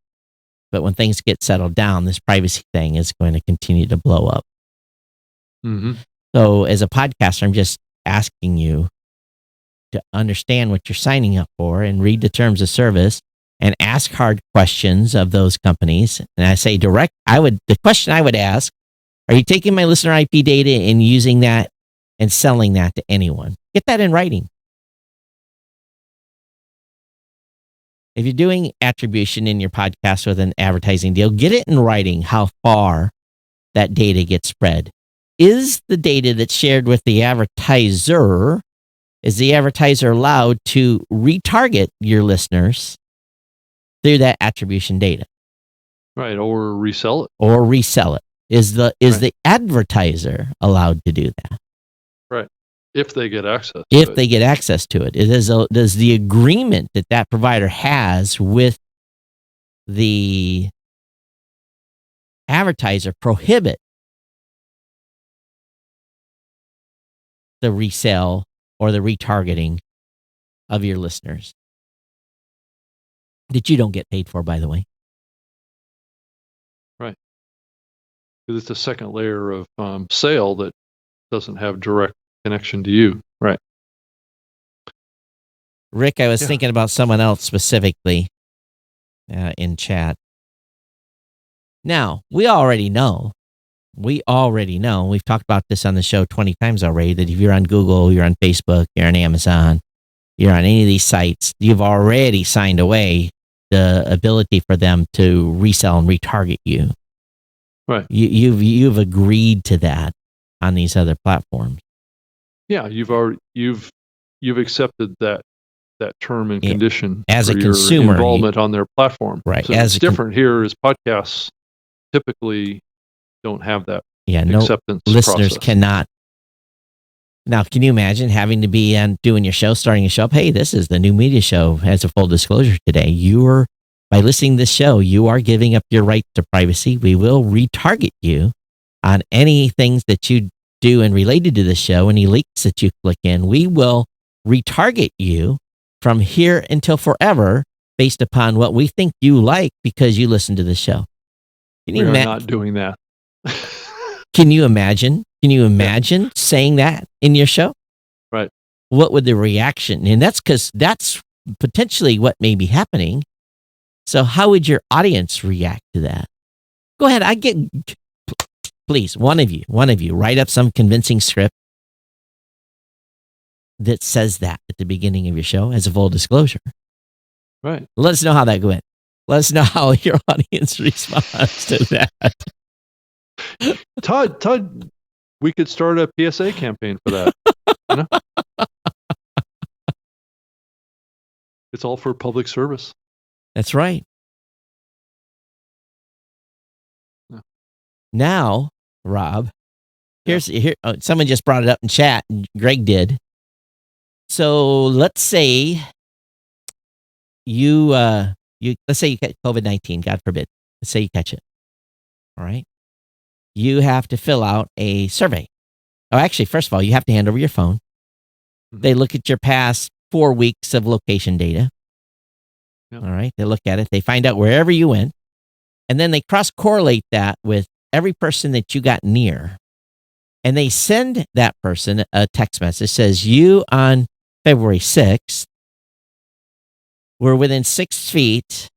but when things get settled down, this privacy thing is going to continue to blow up. mm-hmm. So as a podcaster, I'm just asking you to understand what you're signing up for and read the terms of service and ask hard questions of those companies. And I say the question I would ask, are you taking my listener IP data and using that and selling that to anyone? Get that in writing. If you're doing attribution in your podcast with an advertising deal, get it in writing how far that data gets spread. Is the data that's shared with the advertiser, is the advertiser allowed to retarget your listeners through that attribution data? Right, or resell it. Is the advertiser allowed to do that? Right. If they get access to it. Does the agreement that provider has with the advertiser prohibit the resale or the retargeting of your listeners that you don't get paid for, by the way? Right. Because it's a second layer of sale that doesn't have direct connection to you. Right. Rick, I was thinking about someone else specifically in chat. Now, we already know, we've talked about this on the show 20 times already, that if you're on Google, you're on Facebook, you're on Amazon, you're on any of these sites, you've already signed away the ability for them to resell and retarget you. Right. You've agreed to that on these other platforms. Yeah, you've accepted that term and condition as for a consumer, your involvement on their platform. Right. So it's different here is podcasts typically don't have that acceptance listeners process. Cannot. Now, can you imagine having to be doing your show, starting a show up? Hey, this is the new media show. As a full disclosure today, by listening to this show, you are giving up your right to privacy. We will retarget you on any things that you do and related to the show, any links that you click in. We will retarget you from here until forever based upon what we think you like because you listen to the show. We are not doing that. Can you imagine? Saying that in your show? Right. What would the reaction? And that's because that's potentially what may be happening. So how would your audience react to that? Go ahead. Please, one of you, write up some convincing script that says that at the beginning of your show as a full disclosure. Right. Let us know how that went. Let us know how your audience responds to that. Todd, we could start a PSA campaign for that. You know? It's all for public service. That's right. Now, Rob, here. Someone just brought it up in chat. Greg did. So let's say let's say you catch COVID-19. God forbid. Let's say you catch it. All right. You have to fill out a survey. Oh, actually, first of all, you have to hand over your phone. They look at your past 4 weeks of location data. Yep. All right. They look at it. They find out wherever you went. And then they cross-correlate that with every person that you got near. And they send that person a text message. Says, you on February 6th were within 6 feet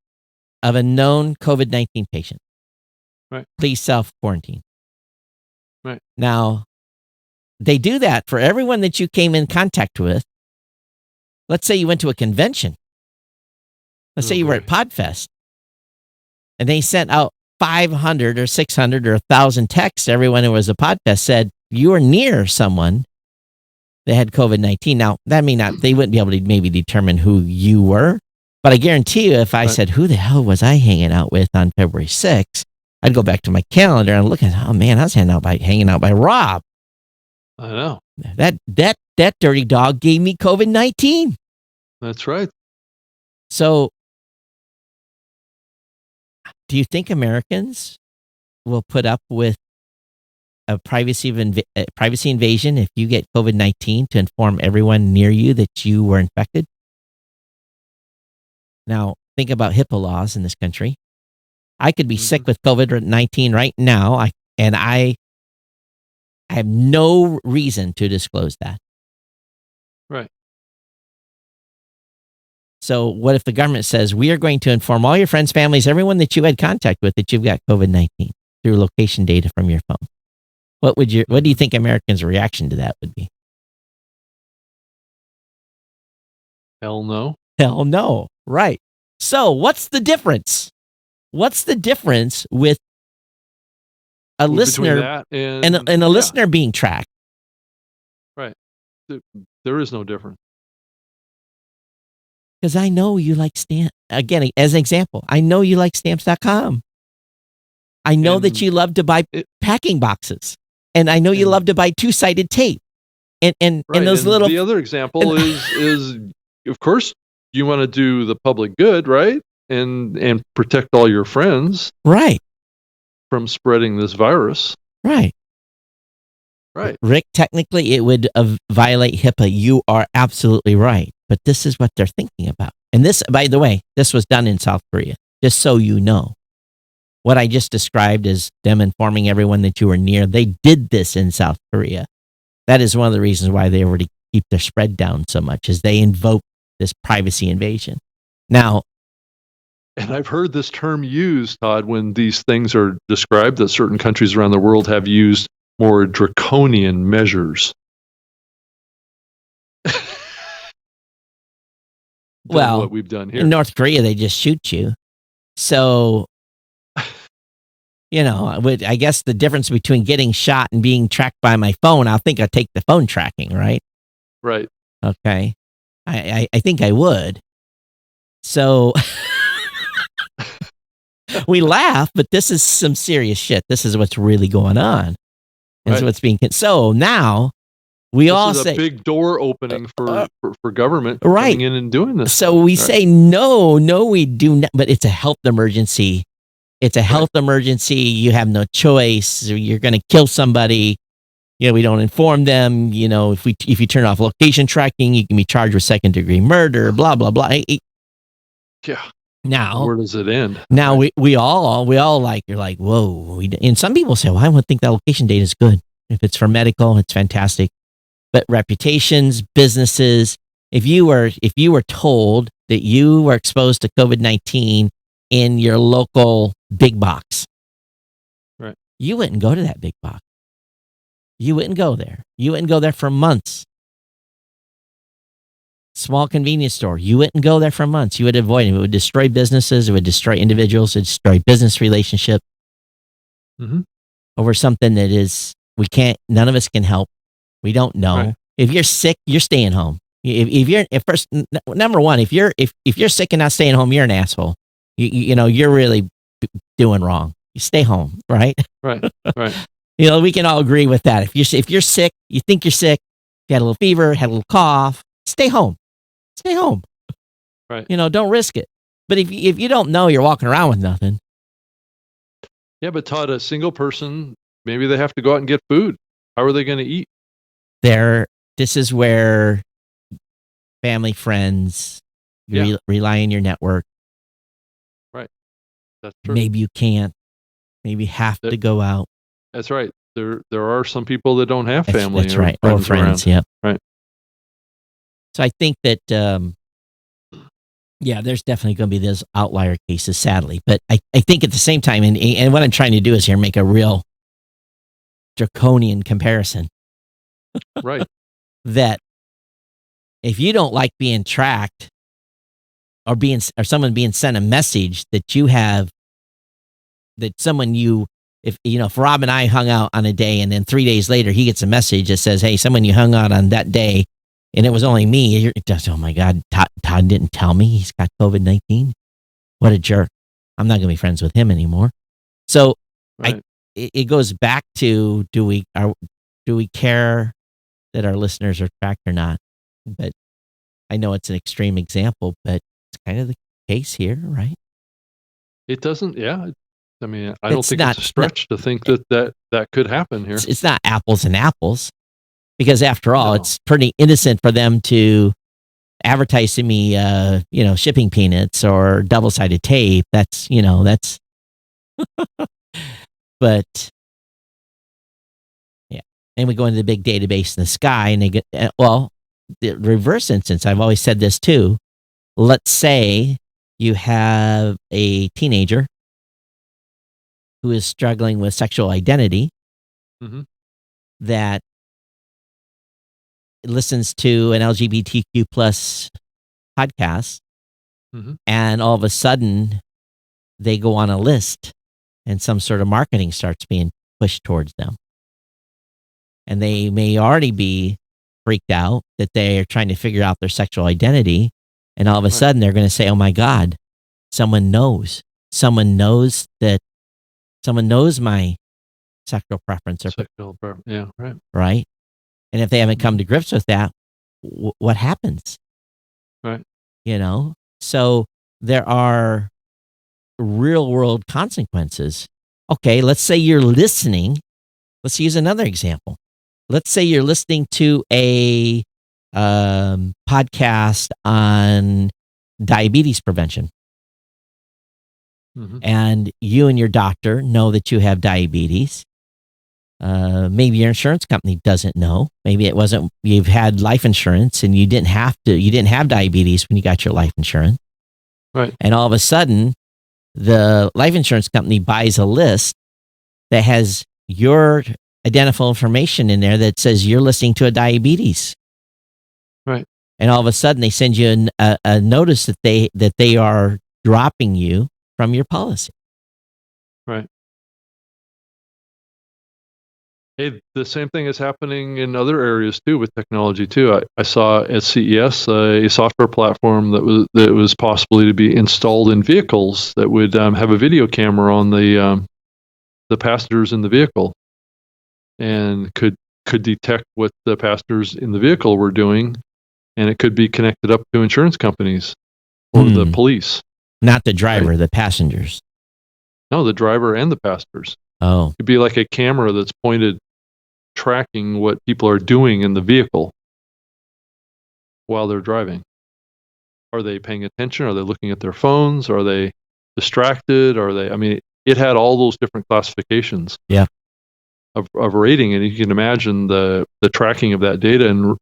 of a known COVID-19 patient. Right. Please self-quarantine. Right. Now, they do that for everyone that you came in contact with. Let's say you went to a convention. Let's say you were at PodFest. And they sent out 500 or 600 or 1,000 texts to everyone who was a PodFest, said you were near someone that had COVID-19. Now, that may not, they wouldn't be able to maybe determine who you were. But I guarantee you, if I said, who the hell was I hanging out with on February 6th? I'd go back to my calendar and look at, oh man, I was hanging out by Rob. I know. That dirty dog gave me COVID-19. That's right. So, do you think Americans will put up with a privacy invasion if you get COVID-19 to inform everyone near you that you were infected? Now, think about HIPAA laws in this country. I could be sick with COVID-19 right now, and I have no reason to disclose that. Right. So what if the government says, we are going to inform all your friends, families, everyone that you had contact with that you've got COVID-19 through location data from your phone? What do you think Americans' reaction to that would be? Hell no. Hell no. Right. So what's the difference? What's the difference with a listener and a listener being tracked? Right. There is no difference. Because I know you like stamps. Again, as an example, I know you like stamps.com. I know that you love to buy packing boxes. And I know you love to buy two-sided tape. And those little... The other example is, of course, you want to do the public good, right? And protect all your friends. Right. From spreading this virus. Right. Right. Rick, technically it would violate HIPAA. You are absolutely right. But this is what they're thinking about. And this, by the way, this was done in South Korea, just so you know. What I just described is them informing everyone that you were near. They did this in South Korea. That is one of the reasons why they were to keep their spread down so much, is they invoke this privacy invasion. Now, and I've heard this term used, Todd, when these things are described, that certain countries around the world have used more draconian measures. Well, what we've done here. In North Korea, they just shoot you. So, I guess the difference between getting shot and being tracked by my phone, I think I'd take the phone tracking, right? Right. Okay. I think I would. So, we laugh, but this is some serious shit. This is what's really going on. This is what's being... So, now... We all say a big door opening for government right. coming in and doing this. So we say, no, we do not, but it's a health emergency. It's a health emergency. You have no choice. You're going to kill somebody. We don't inform them. If you turn off location tracking, you can be charged with second-degree murder, blah, blah, blah. Yeah. Now, where does it end? Now we all you're like, whoa. And some people say, well, I wouldn't think that location data is good. If it's for medical, it's fantastic. But reputations, businesses, if you were told that you were exposed to COVID-19 in your local big box, right, you wouldn't go to that big box. You wouldn't go there. You wouldn't go there for months. Small convenience store, you wouldn't go there for months. You would avoid it. It would destroy businesses. It would destroy individuals. It would destroy business relationships over something that none of us can help. We don't know. Right. If you're sick, you're staying home. Number one, if you're sick and not staying home, you're an asshole. You're really doing wrong. you stay home, right? Right. Right. We can all agree with that. If you're sick, you think you're sick, you had a little fever, had a little cough, stay home. Stay home. Right. Don't risk it. But if you don't know you're walking around with nothing. Yeah, but Todd, a single person, maybe they have to go out and get food. How are they going to eat? This is where family, friends, rely on your network. Right. That's true. Maybe you can't. Maybe you have to go out. That's right. There are some people that don't have family. That's right. Or friends. Yep. Right. So I think that, there's definitely going to be those outlier cases, sadly. But I think at the same time, and what I'm trying to do is here make a real draconian comparison. Right. That if you don't like being tracked or someone being sent a message that if Rob and I hung out on a day and then 3 days later he gets a message that says, hey, someone you hung out on that day and it was only me, you're just, oh my God, Todd didn't tell me he's got COVID-19. What a jerk. I'm not going to be friends with him anymore. So right. It goes back to, do we care that our listeners are tracked or not? But I know it's an extreme example, but it's kind of the case here, right? It doesn't, yeah. I mean, I don't think it's a stretch to think that could happen here. It's not apples and apples, because after all, it's pretty innocent for them to advertise to me, shipping peanuts or double-sided tape. That's. But yeah, and we go into the big database in the sky, and they get the reverse instance. I've always said this too. Let's say you have a teenager who is struggling with sexual identity, that listens to an LGBTQ plus podcast, and all of a sudden they go on a list and some sort of marketing starts being pushed towards them. And they may already be freaked out that they are trying to figure out their sexual identity. And all of a sudden they're going to say, oh my God, someone knows my sexual preference. Yeah, right. Right. And if they haven't come to grips with that, what happens? Right. So there are real world consequences. Okay, let's say you're listening. Let's use another example. Let's say you're listening to a podcast on diabetes prevention. And you and your doctor know that you have diabetes. Maybe your insurance company doesn't know. Maybe it wasn't, you've had life insurance and you didn't have diabetes when you got your life insurance. Right. And all of a sudden, the life insurance company buys a list that has your identifiable information in there that says you're listening to a diabetes. Right. And all of a sudden they send you a notice that they are dropping you from your policy. Right. Hey, the same thing is happening in other areas too with technology too. I saw at CES a software platform that was possibly to be installed in vehicles that would have a video camera on the passengers in the vehicle, and could detect what the passengers in the vehicle were doing, and it could be connected up to insurance companies or the police. Not the driver, the passengers. No, the driver and the passengers. Oh. It'd be like a camera that's pointed, tracking what people are doing in the vehicle while they're driving. Are they paying attention? Are they looking at their phones? Are they distracted? It had all those different classifications of rating, and you can imagine the tracking of that data and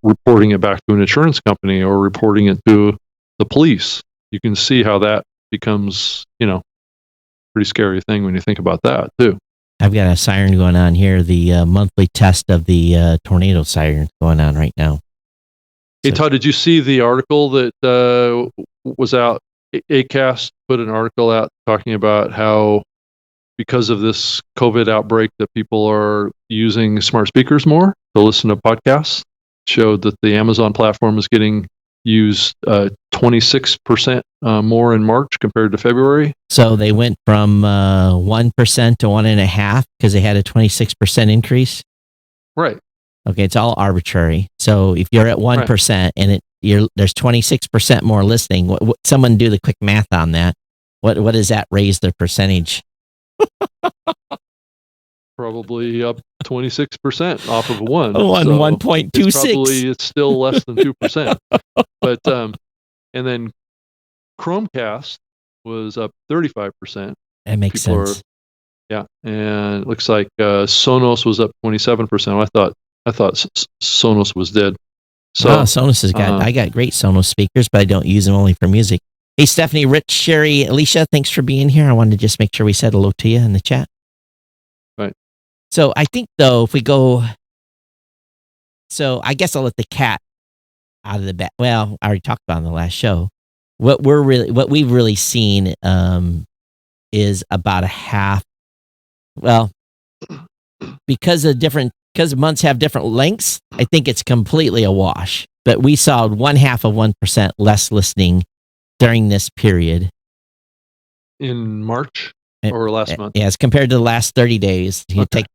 reporting it back to an insurance company or reporting it to the police. You can see how that becomes, pretty scary thing when you think about that too. I've got a siren going on here. The monthly test of the tornado siren going on right now. Hey, Todd, did you see the article that was out? ACAST put an article out talking about how, because of this COVID outbreak, that people are using smart speakers more to listen to podcasts. Showed that the Amazon platform is getting used 26% more in March compared to February. So they went from 1% to 1.5% because they had a 26% increase. Right. Okay, it's all arbitrary. So if you're at 1% and there's 26% more listening, someone do the quick math on that. What does that raise their percentage? Probably up 26% off of 1. Oh, on so 1.26. It's still less than 2%. But and then Chromecast was up 35%. That makes sense. Yeah, and it looks like Sonos was up 27%. I thought Sonos was dead. So Sonos has got. I got great Sonos speakers, but I don't use them, only for music. Hey, Stephanie, Rich, Sherry, Alicia, thanks for being here. I wanted to just make sure we said hello to you in the chat. Right. So I think, though, if we go, so I guess I'll let the cat out of the bag. Well, I already talked about it in the last show. What we've really seen is about a half. Well, because months have different lengths, I think it's completely a wash. But we saw 0.5% less listening during this period. In March or last month? As compared to the last 30 days. You take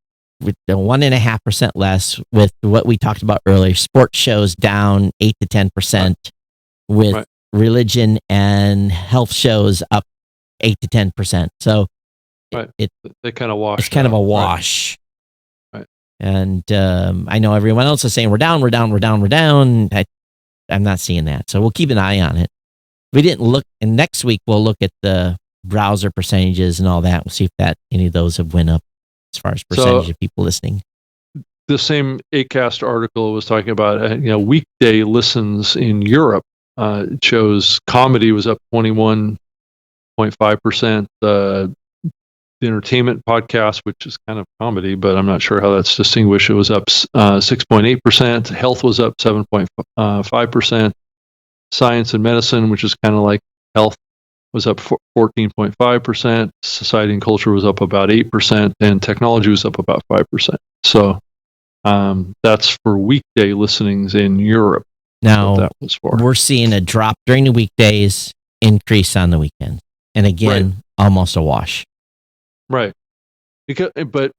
with the 1.5% less with what we talked about earlier. Sports shows down 8 to 10%, with religion and health shows up 8 to 10%. So they kind of wash. It's kind of a wash. Right. And I know everyone else is saying we're down. I'm not seeing that. So we'll keep an eye on it. We didn't look, and next week we'll look at the browser percentages and all that. We'll see if any of those have went up as far as percentage of people listening. The same Acast article was talking about weekday listens in Europe. It shows comedy was up 21.5%. The entertainment podcast, which is kind of comedy, but I'm not sure how that's distinguished. It was up 6.8%. Health was up 7.5%. Science and medicine, which is kind of like health, was up 14.5%. Society and culture was up about 8%, and technology was up about 5%. So that's for weekday listenings in Europe. Now, that was for. We're seeing a drop during the weekdays, increase on the weekends, and again, almost a wash. Right. But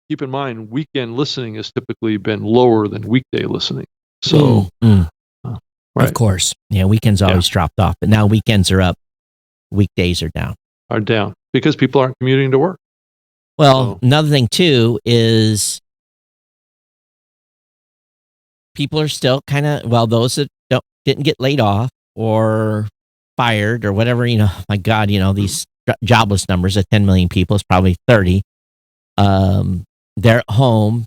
keep in mind, weekend listening has typically been lower than weekday listening. So. Right. Of course. Yeah, weekends always dropped off, but now weekends are up, weekdays are down. Because people aren't commuting to work. Well, another thing too is people are still kind of, those that didn't get laid off or fired or whatever, my God, these jobless numbers of 10 million people is probably 30. They're at home.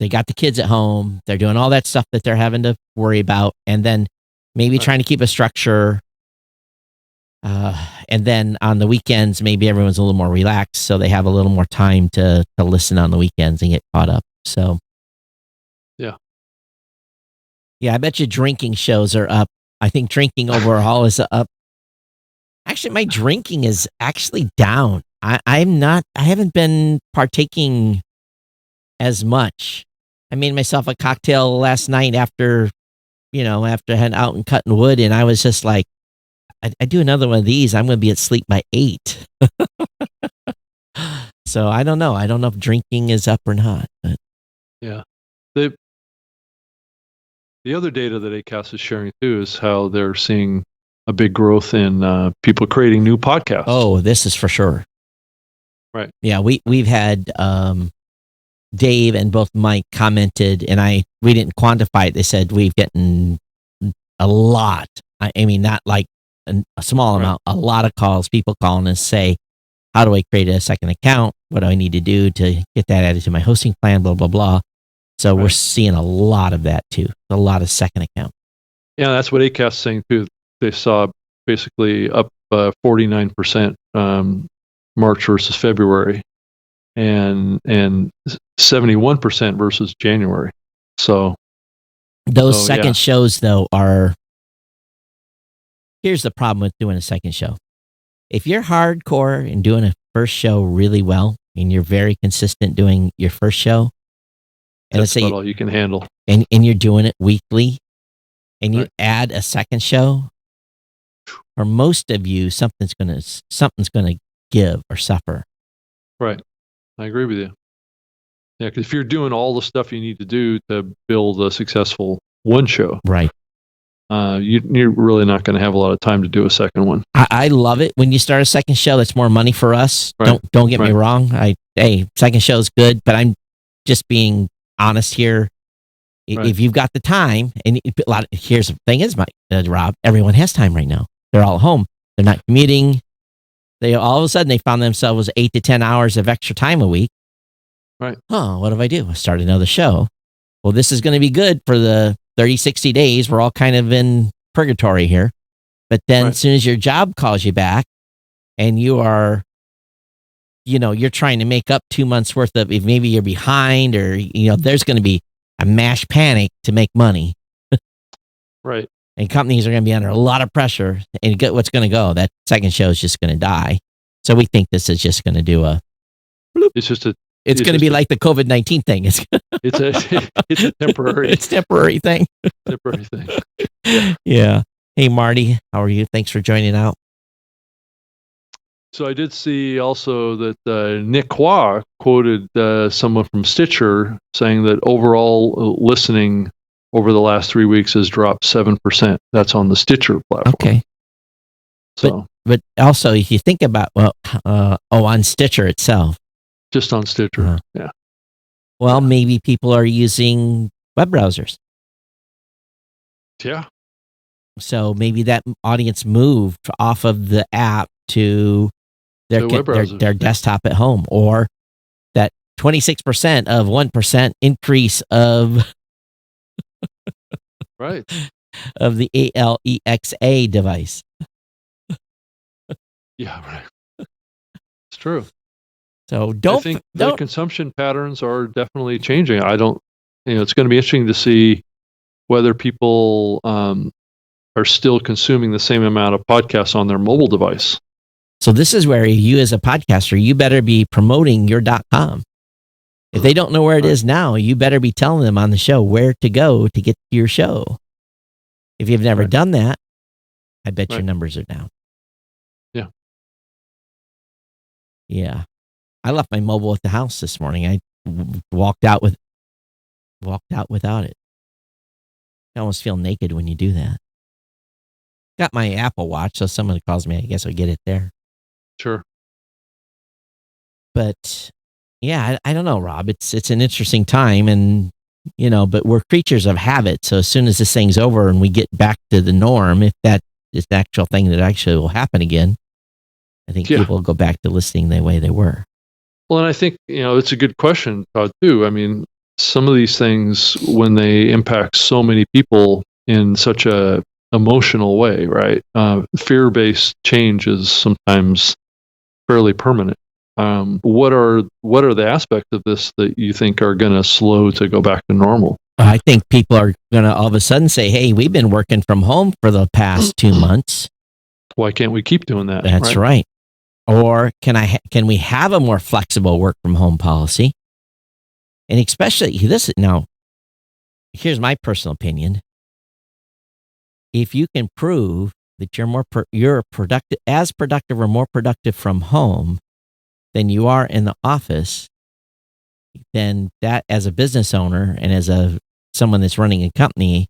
They got the kids at home. They're doing all that stuff that they're having to worry about. And then maybe trying to keep a structure. And then on the weekends, maybe everyone's a little more relaxed. So they have a little more time to listen on the weekends and get caught up. So. Yeah. Yeah, I bet you drinking shows are up. I think drinking overall is up. Actually, my drinking is actually down. I haven't been partaking as much. I made myself a cocktail last night after heading out and cutting wood, and I was just like, I do another one of these, I'm going to be asleep by 8. So I don't know. I don't know if drinking is up or not. But. Yeah. The other data that Acast is sharing too is how they're seeing a big growth in people creating new podcasts. Oh, this is for sure. Right. Yeah, we've had Dave and both Mike commented, and we didn't quantify it. They said we've gotten a lot. I mean, not like a small amount, a lot of calls, people calling us say, how do I create a second account? What do I need to do to get that added to my hosting plan? Blah, blah, blah. So we're seeing a lot of that too. A lot of second accounts. Yeah, that's what Acast is saying too. They saw basically up 49% March versus February, and 71% versus January. So those second shows though are. Here's the problem with doing a second show. If you're hardcore and doing a first show really well, and you're very consistent doing your first show, and that's about all you can handle, and you're doing it weekly, and you add a second show, for most of you, something's gonna give or suffer. Right. I agree with you. Yeah, because if you're doing all the stuff you need to do to build a successful one show, Right. you're really not going to have a lot of time to do a second one. I love it when you start a second show. That's more money for us. Right. Don't get me wrong. Second show is good, but I'm just being honest here. If you've got the time, and here's the thing is, Rob, everyone has time right now. They're all at home. They're not commuting. They all of a sudden they found themselves 8 to 10 hours of extra time a week. Right. Oh, what do? I start another show. Well, this is going to be good for the 30, 60 days. We're all kind of in purgatory here. But then as soon as your job calls you back and you are, you're trying to make up 2 months worth of, if maybe you're behind or, there's going to be a mash panic to make money. Right. And companies are going to be under a lot of pressure. And what's going to go? That second show is just going to die. So we think this is just going to do a bloop. It's going to be like the COVID-19 thing. It's a temporary. It's temporary thing. Temporary thing. Yeah. Hey, Marty, how are you? Thanks for joining out. So I did see also that Nick Qua quoted someone from Stitcher saying that overall listening over the last 3 weeks has dropped 7%. That's on the Stitcher platform. Okay. So, but also, if you think about on Stitcher itself. Just on Stitcher. Yeah. Well, maybe people are using web browsers. Yeah. So maybe that audience moved off of the app to their desktop at home, or that 26% of 1% increase of right of the Alexa device. Yeah, right. It's true. So I think the consumption patterns are definitely changing. It's going to be interesting to see whether people are still consuming the same amount of podcasts on their mobile device. So this is where you as a podcaster, you better be promoting your .com. If they don't know where it is now, you better be telling them on the show where to go to get to your show. If you've never done that, I bet your numbers are down. Yeah. Yeah. I left my mobile at the house this morning. I walked out without it. I almost feel naked when you do that. Got my Apple Watch, so someone calls me, I guess I'll get it there. Sure. But yeah, I don't know, Rob. It's an interesting time, and but we're creatures of habit. So as soon as this thing's over and we get back to the norm, if that is the actual thing that actually will happen again, I think people will go back to listening the way they were. Well, and I think, it's a good question, Todd, too. I mean, some of these things, when they impact so many people in such a emotional way, right? Fear-based change is sometimes fairly permanent. What are the aspects of this that you think are going to slow to go back to normal? I think people are going to all of a sudden say, hey, we've been working from home for the past 2 months. Why can't we keep doing that? That's right. Or can we have a more flexible work from home policy? And especially this now, here's my personal opinion. If you can prove that you're productive or more productive from home than you are in the office, then that, as a business owner and as someone that's running a company,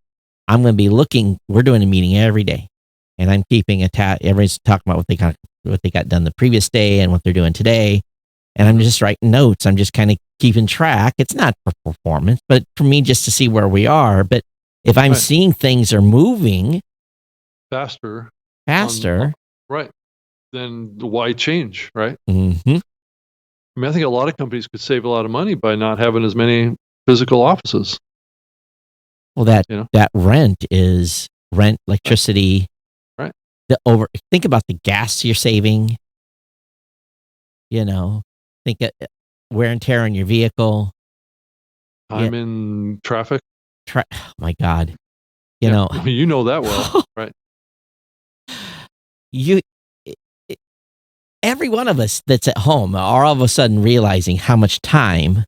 I'm going to be looking. We're doing a meeting every day, and I'm keeping everybody's talking about what they got done the previous day and what they're doing today. And I'm just writing notes. I'm just kind of keeping track. It's not for performance, but for me just to see where we are. But if I'm seeing things are moving faster, right, then why change, right? Mm-hmm. I mean, I think a lot of companies could save a lot of money by not having as many physical offices. Well, that rent, electricity, right? Think about the gas you're saving. Think wear and tear on your vehicle. Time in traffic. Oh my God, you know that well, right? Every one of us that's at home are all of a sudden realizing how much time.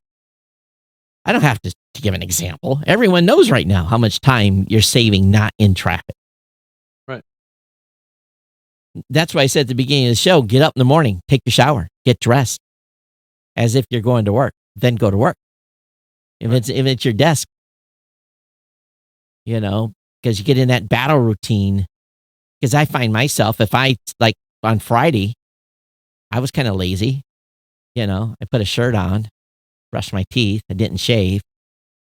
I don't have to to give an example, everyone knows right now how much time you're saving not in traffic. Right. That's why I said at the beginning of the show, get up in the morning, take your shower, get dressed as if you're going to work, then go to work. If it's your desk, because you get in that battle routine. Because I find myself, if I, like on Friday, I was kind of lazy. I put a shirt on, brushed my teeth, I didn't shave.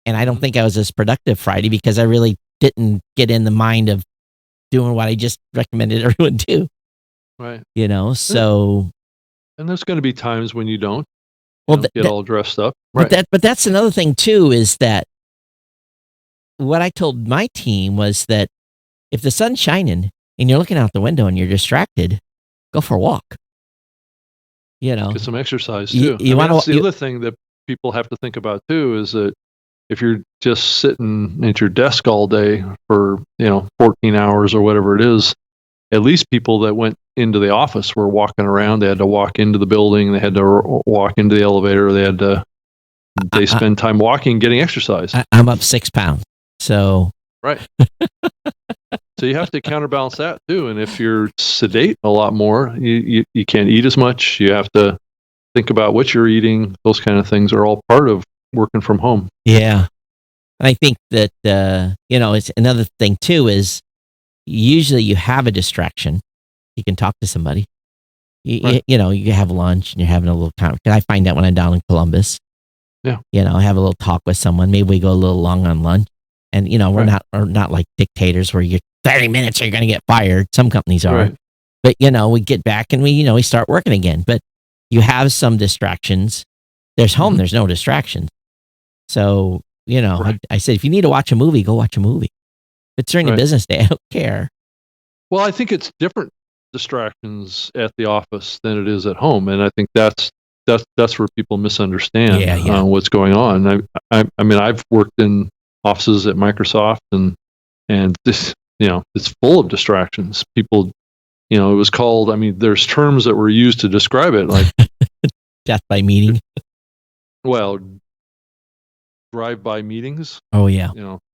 And I don't think I was as productive Friday because I really didn't get in the mind of doing what I just recommended everyone do. Right. So. And there's going to be times when you don't get all dressed up. Right. But that's another thing too, is that what I told my team was that if the sun's shining and you're looking out the window and you're distracted, go for a walk. Get some exercise too. That's the other thing that people have to think about too, is that if you're just sitting at your desk all day for 14 hours or whatever it is, at least people that went into the office were walking around. They had to walk into the building. They had to walk into the elevator. They spend time walking, getting exercise. I'm up 6 pounds. So. Right. So you have to counterbalance that too. And if you're sedate a lot more, you can't eat as much. You have to think about what you're eating. Those kind of things are all part of working from home. Yeah. I think that, it's another thing too, is usually you have a distraction. You can talk to somebody. You have lunch and you're having a little conversation. I find that when I'm down in Columbus. Yeah. I have a little talk with someone. Maybe we go a little long on lunch. And, we're not like dictators where you're 30 minutes or you're going to get fired. Some companies are. Right. But, we get back and we start working again. But you have some distractions. There's home. There's no distractions. So, Right. I said, if you need to watch a movie, go watch a movie. But during the business day, I don't care. Well, I think it's different distractions at the office than it is at home. And I think that's where people misunderstand what's going on. I mean, I've worked in offices at Microsoft and this, it's full of distractions. People, it was called, there's terms that were used to describe it, like death by meeting. Well, drive-by meetings. Oh yeah.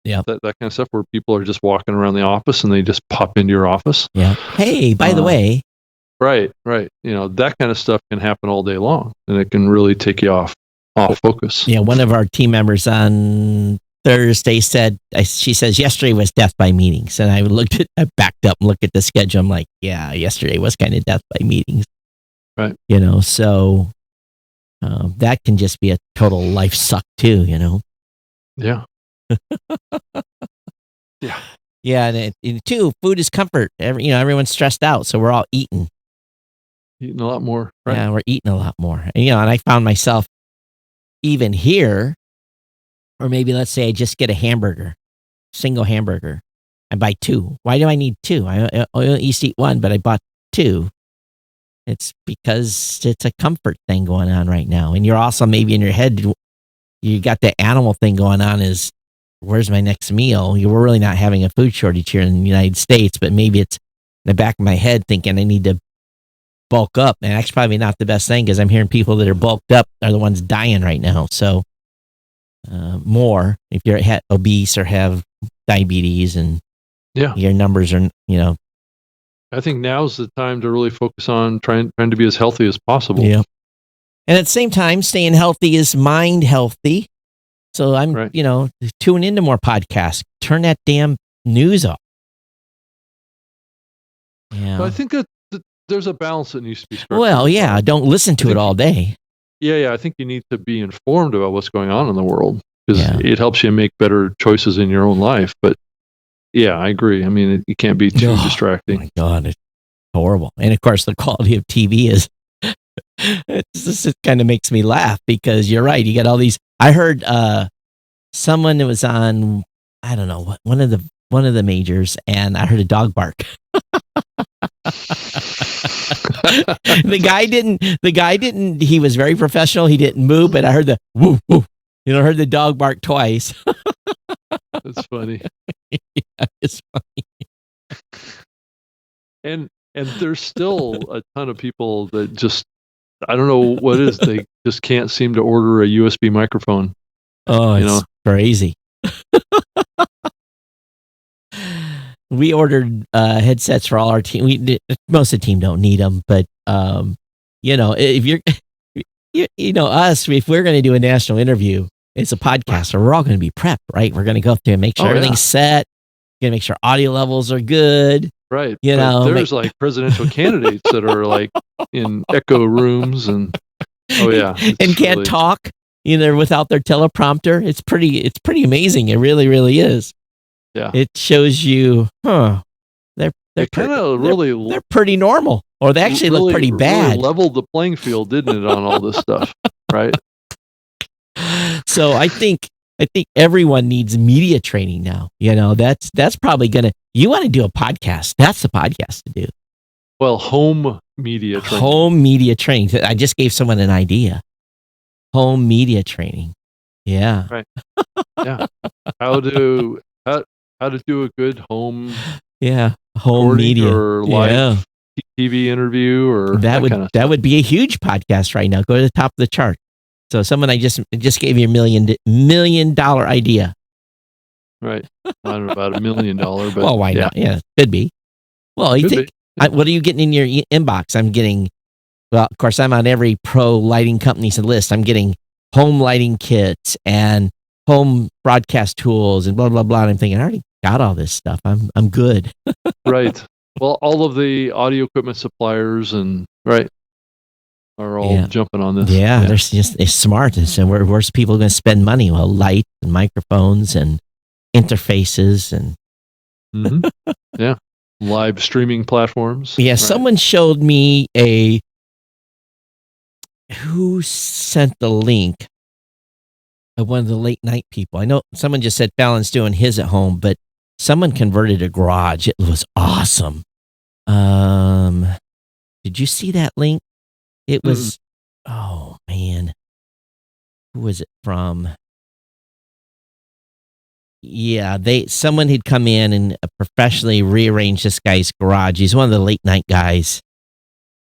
That kind of stuff where people are just walking around the office and they just pop into your office. Yeah. Hey, by the way. Right. That kind of stuff can happen all day long, and it can really take you off focus. Yeah. One of our team members on Thursday she says yesterday was death by meetings. And I backed up and looked at the schedule. I'm like, yeah, yesterday was kind of death by meetings. Right. So that can just be a total life suck too, Yeah. Yeah. Yeah. And too, food is comfort. Everyone's stressed out. So we're all eating a lot more. Right? Yeah. We're eating a lot more. And, and I found myself even here, or maybe let's say I just get a single hamburger. I buy 2. Why do I need 2? I only used to eat 1, but I bought 2. It's because it's a comfort thing going on right now. And you're also maybe in your head, you got the animal thing going on is, where's my next meal? We're really not having a food shortage here in the United States, but maybe it's in the back of my head thinking I need to bulk up. And that's probably not the best thing because I'm hearing people that are bulked up are the ones dying right now. So more if you're obese or have diabetes and your numbers are, I think now's the time to really focus on trying to be as healthy as possible. Yeah. And at the same time, staying healthy is mind healthy. So I'm, tune into more podcasts. Turn that damn news off. Yeah. But I think that there's a balance that needs to be struck. Well, yeah. Don't listen to it all day. Yeah. I think you need to be informed about what's going on in the world because it helps you make better choices in your own life. But yeah, I agree. I mean, it can't be too distracting. Oh my God, it's horrible. And of course, the quality of TV is, it kind of makes me laugh because you're right. You got all these, I heard someone that was on, I don't know, one of the majors, and I heard a dog bark. The guy didn't, he was very professional. He didn't move, but I heard the woof, woof. Heard the dog bark twice. That's funny. Yeah, it's funny. And there's still a ton of people that just, I don't know what it is, they just can't seem to order a USB microphone. Oh, crazy. We ordered headsets for all our team. Most of the team don't need them, but if you're, us, if we're going to do a national interview, it's a podcast, so we're all going to be prepped, right? We're going to go up there and make sure everything's set. We're going to make sure audio levels are good. Right. There's like presidential candidates that are like in echo rooms and and can't talk either without their teleprompter. It's pretty amazing. It really, really is. Yeah. It shows you, they're kind of really they're pretty normal, or they actually look pretty bad. Really leveled the playing field, didn't it, on all this stuff, right? So I think everyone needs media training now. That's probably you want to do a podcast. That's the podcast to do. Well, home media training. Home media training. I just gave someone an idea. Home media training. Yeah. Right. Yeah. How to do a good home home media or live TV interview or that would be a huge podcast right now. Go to the top of the chart. So someone I just gave you $1 million idea. Right. I don't know about $1 million, but well, why not? Yeah, could be. Well, you think what are you getting in your inbox? I'm getting. Well, of course, I'm on every pro lighting company's list. I'm getting home lighting kits and home broadcast tools and blah blah blah. And I'm thinking, I already got all this stuff. I'm good. Right. Well, all of the audio equipment suppliers and are all jumping on this. Yeah, they're smart. And so where's people going to spend money? Well, light and microphones and interfaces and live streaming platforms. Yeah, someone showed me who sent the link of one of the late night people. I know someone just said Fallon's doing his at home, but someone converted a garage. It was awesome. Did you see that link? It was, oh man, who was it from? Yeah, someone had come in and professionally rearranged this guy's garage. He's one of the late night guys,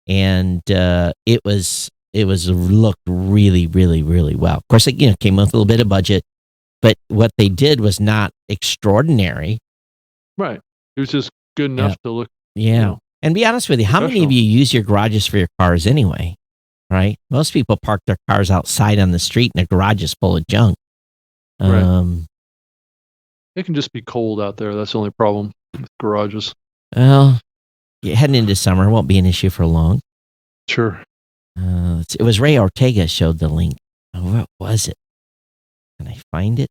and it looked really, really, really well. Of course, it came with a little bit of budget, but what they did was not extraordinary. Right, it was just good enough to look. Yeah. And be honest with you, how many of you use your garages for your cars anyway? Right? Most people park their cars outside on the street and the garage is full of junk. Right. It can just be cold out there. That's the only problem with garages. Well, heading into summer won't be an issue for long. Sure. It was Ray Ortega showed the link. What was it? Can I find it?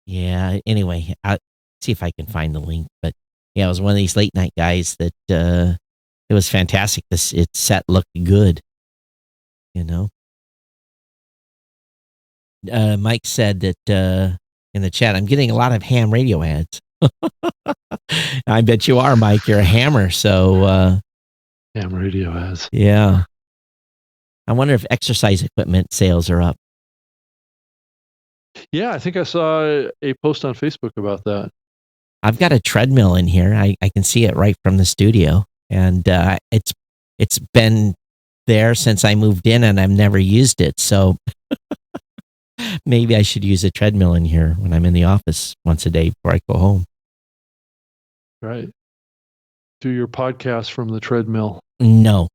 Yeah, anyway, I'll see if I can find the link. But yeah, it was one of these late night guys that it was fantastic. Its set looked good. Mike said that in the chat, I'm getting a lot of ham radio ads. I bet you are, Mike. You're a hammer. So ham radio ads. Yeah. I wonder if exercise equipment sales are up. Yeah, I think I saw a post on Facebook about that. I've got a treadmill in here. I can see it right from the studio, and it's been there since I moved in, and I've never used it. So maybe I should use a treadmill in here when I'm in the office once a day before I go home. Right. Do your podcast from the treadmill. No.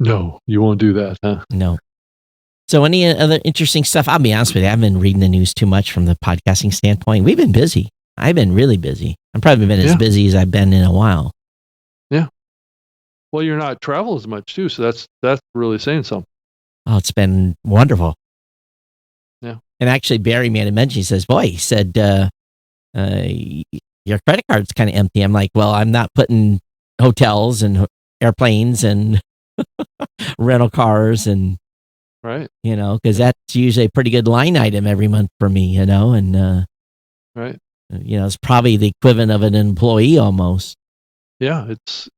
No, you won't do that, huh? No. So any other interesting stuff? I'll be honest with you, I haven't been reading the news too much from the podcasting standpoint. We've been busy. I've been really busy. I've probably been as busy as I've been in a while. Yeah. Well, you're not traveling as much too, so that's really saying something. Oh, it's been wonderful. Yeah. And actually, Barry made a mention. He says, boy, he said, your credit card's kind of empty. I'm like, well, I'm not putting hotels and airplanes and rental cars and, right. Because that's usually a pretty good line item every month for me, and, right. It's probably the equivalent of an employee almost. Yeah. It's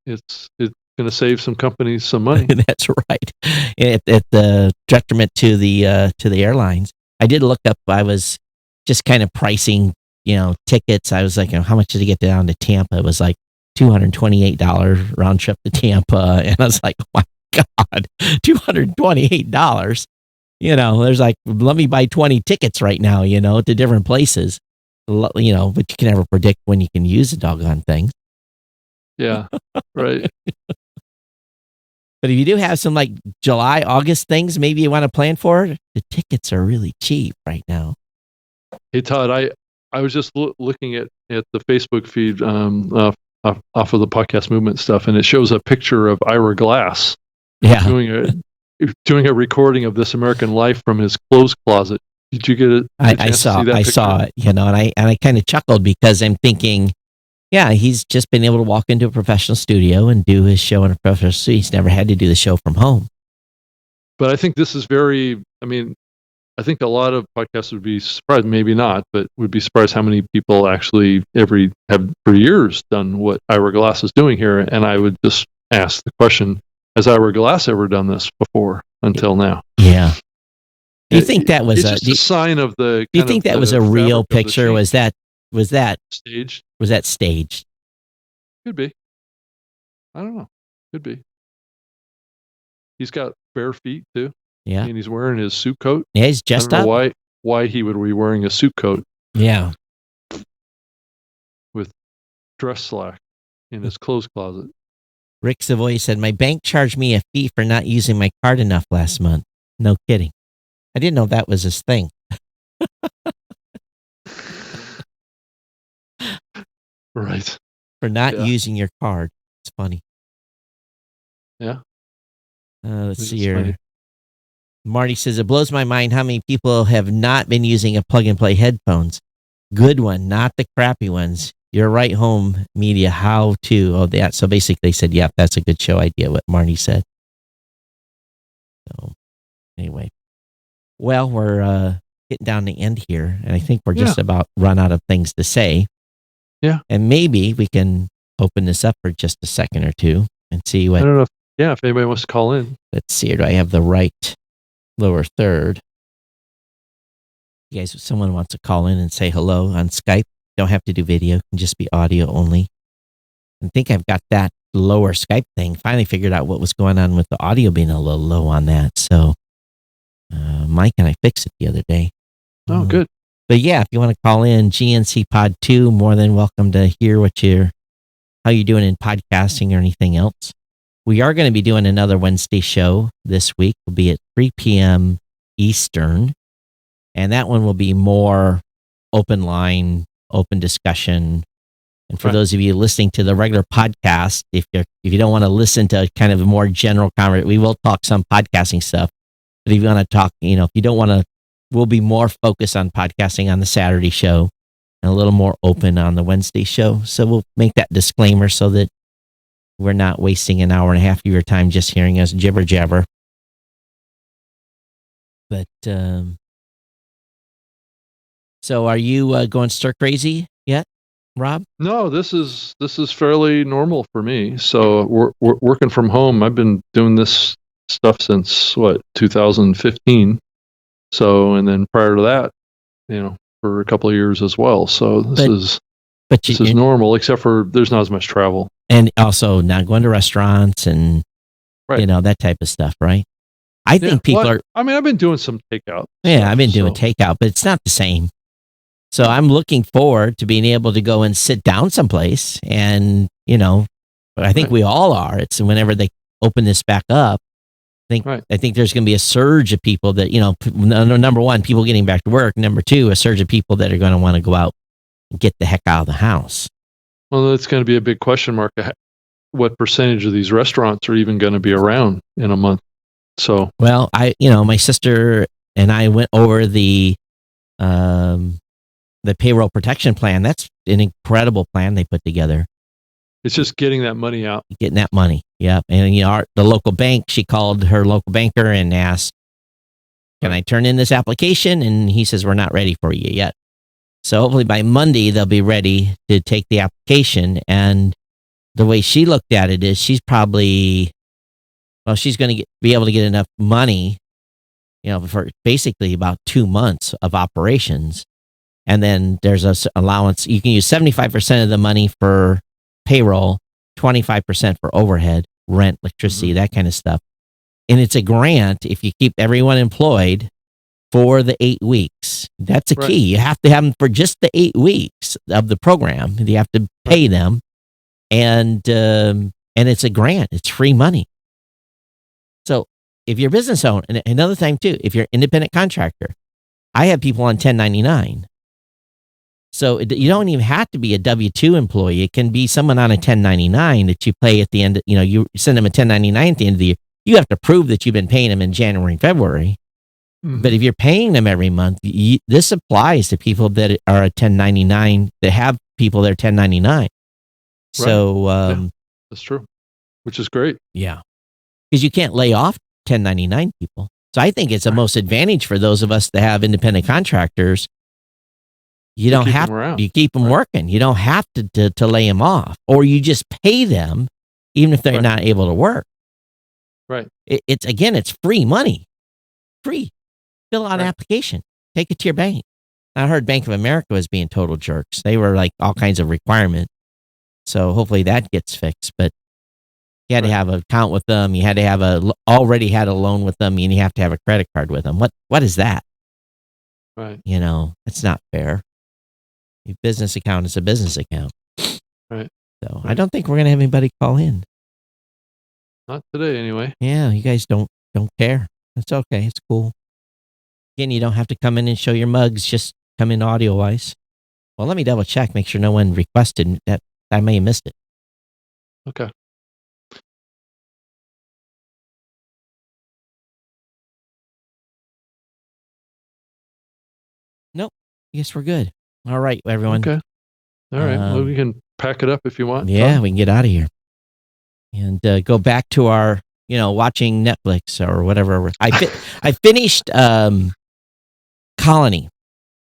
going to save some companies some money. That's right. At the detriment to the airlines. I did look up, I was just kind of pricing, tickets. I was like, how much did it get down to Tampa? It was like $228 round trip to Tampa. And I was like, oh my God, $228. There's like, let me buy 20 tickets right now, to different places. But you can never predict when you can use the doggone things. Yeah, right. But if you do have some like July, August things, maybe you want to plan for it, the tickets are really cheap right now. Hey, Todd, I was just looking at the Facebook feed off of the podcast movement stuff, and it shows a picture of Ira Glass doing a recording of This American Life from his clothes closet. Did you get it? I saw it, and I kind of chuckled because I'm thinking, yeah, he's just been able to walk into a professional studio and do his show in a professional studio. He's never had to do the show from home. But I think this is I think a lot of podcasts would be surprised, maybe not, but would be surprised how many people actually have for years done what Ira Glass is doing here. And I would just ask the question, has Ira Glass ever done this before until now? Yeah. Do you think that was a sign of the? Do you think that was a real picture? Was that staged? Was that staged? Could be. I don't know. Could be. He's got bare feet too. Yeah. And he's wearing his suit coat. Yeah, he's just I don't know why he would be wearing a suit coat. Yeah. With dress slack in his clothes closet. Rick Savoy said, my bank charged me a fee for not using my card enough last month. No kidding. I didn't know that was his thing. Right. For not using your card. It's funny. Yeah. Let's see here. Funny. Marty says, it blows my mind how many people have not been using a plug-and-play headphones. Good one, not the crappy ones. Your right home media, how to. Oh, that. So basically they said, yeah, that's a good show idea, what Marty said. So anyway. Well, we're getting down the end here, and I think we're just about run out of things to say. Yeah. And maybe we can open this up for just a second or two and see what. I don't know. If anybody wants to call in. Let's see here. Do I have the right lower third? You guys, if someone wants to call in and say hello on Skype, don't have to do video, can just be audio only. I think I've got that lower Skype thing. Finally figured out what was going on with the audio being a little low on that. So Mike and I fixed it the other day. Oh, good. But yeah, if you want to call in GNC Pod 2, more than welcome to hear how you're doing in podcasting or anything else. We are going to be doing another Wednesday show this week. It'll be at 3 p.m. Eastern. And that one will be more open line, open discussion. And for those of you listening to the regular podcast, if you don't want to listen to kind of a more general conversation, we will talk some podcasting stuff. But if you want to talk, if you don't want to, we'll be more focused on podcasting on the Saturday show and a little more open on the Wednesday show. So we'll make that disclaimer so that we're not wasting an hour and a half of your time just hearing us jibber jabber. But, so are you going stir crazy yet, Rob? No, this is fairly normal for me. So we're working from home. I've been doing this stuff since 2015. So, and then prior to that, for a couple of years as well. So this is normal, except for there's not as much travel. And also not going to restaurants and, that type of stuff, right? I think people are... I mean, I've been doing some takeout. Yeah, I've been doing takeout, but it's not the same. So I'm looking forward to being able to go and sit down someplace. And, I think we all are. It's whenever they open this back up, I think there's going to be a surge of people that, number one, people getting back to work. Number two, a surge of people that are going to want to go out and get the heck out of the house. Well, that's going to be a big question mark. What percentage of these restaurants are even going to be around in a month? So, well, my sister and I went over the payroll protection plan. That's an incredible plan they put together. It's just getting that money out. Getting that money. Yep. And, the local bank, she called her local banker and asked, can I turn in this application? And he says, we're not ready for you yet. So hopefully by Monday, they'll be ready to take the application. And the way she looked at it is she's probably, she's going to be able to get enough money, for basically about 2 months of operations. And then there's a allowance. You can use 75% of the money for payroll, 25% for overhead, rent, electricity, that kind of stuff. and it's a grant if you keep everyone employed for the 8 weeks. That's a key. You have to have them for just the 8 weeks of the program. You have to pay them, and it's a grant. It's free money. So if you're a business owner, and another thing too, if you're an independent contractor, I have people on 1099. So you don't even have to be a W-2 employee. It can be someone on a 1099 that you pay at the end. You send them a 1099 at the end of the year. You have to prove that you've been paying them in January and February. Mm-hmm. But if you're paying them every month, this applies to people that are a 1099, that have people that are 1099. So that's true, which is great. Yeah. Because you can't lay off 1099 people. So I think it's the most advantage for those of us that have independent contractors. You don't have to, you keep them working. You don't have to lay them off, or you just pay them even if they're not able to work. Right. It's free money. Free. Fill out an application. Take it to your bank. I heard Bank of America was being total jerks. They were like all kinds of requirements. So hopefully that gets fixed. But you had to have an account with them. You had to have already had a loan with them, and you have to have a credit card with them. What is that? Right. It's not fair. Your business account is a business account. Right. So I don't think we're going to have anybody call in. Not today, anyway. Yeah, you guys don't care. It's okay. It's cool. Again, you don't have to come in and show your mugs. Just come in audio-wise. Well, let me double check. Make sure no one requested that. I may have missed it. Okay. Nope. I guess we're good. All right, everyone. Okay. All right. Well, we can pack it up if you want. Yeah, we can get out of here and go back to our, watching Netflix or whatever. I finished Colony.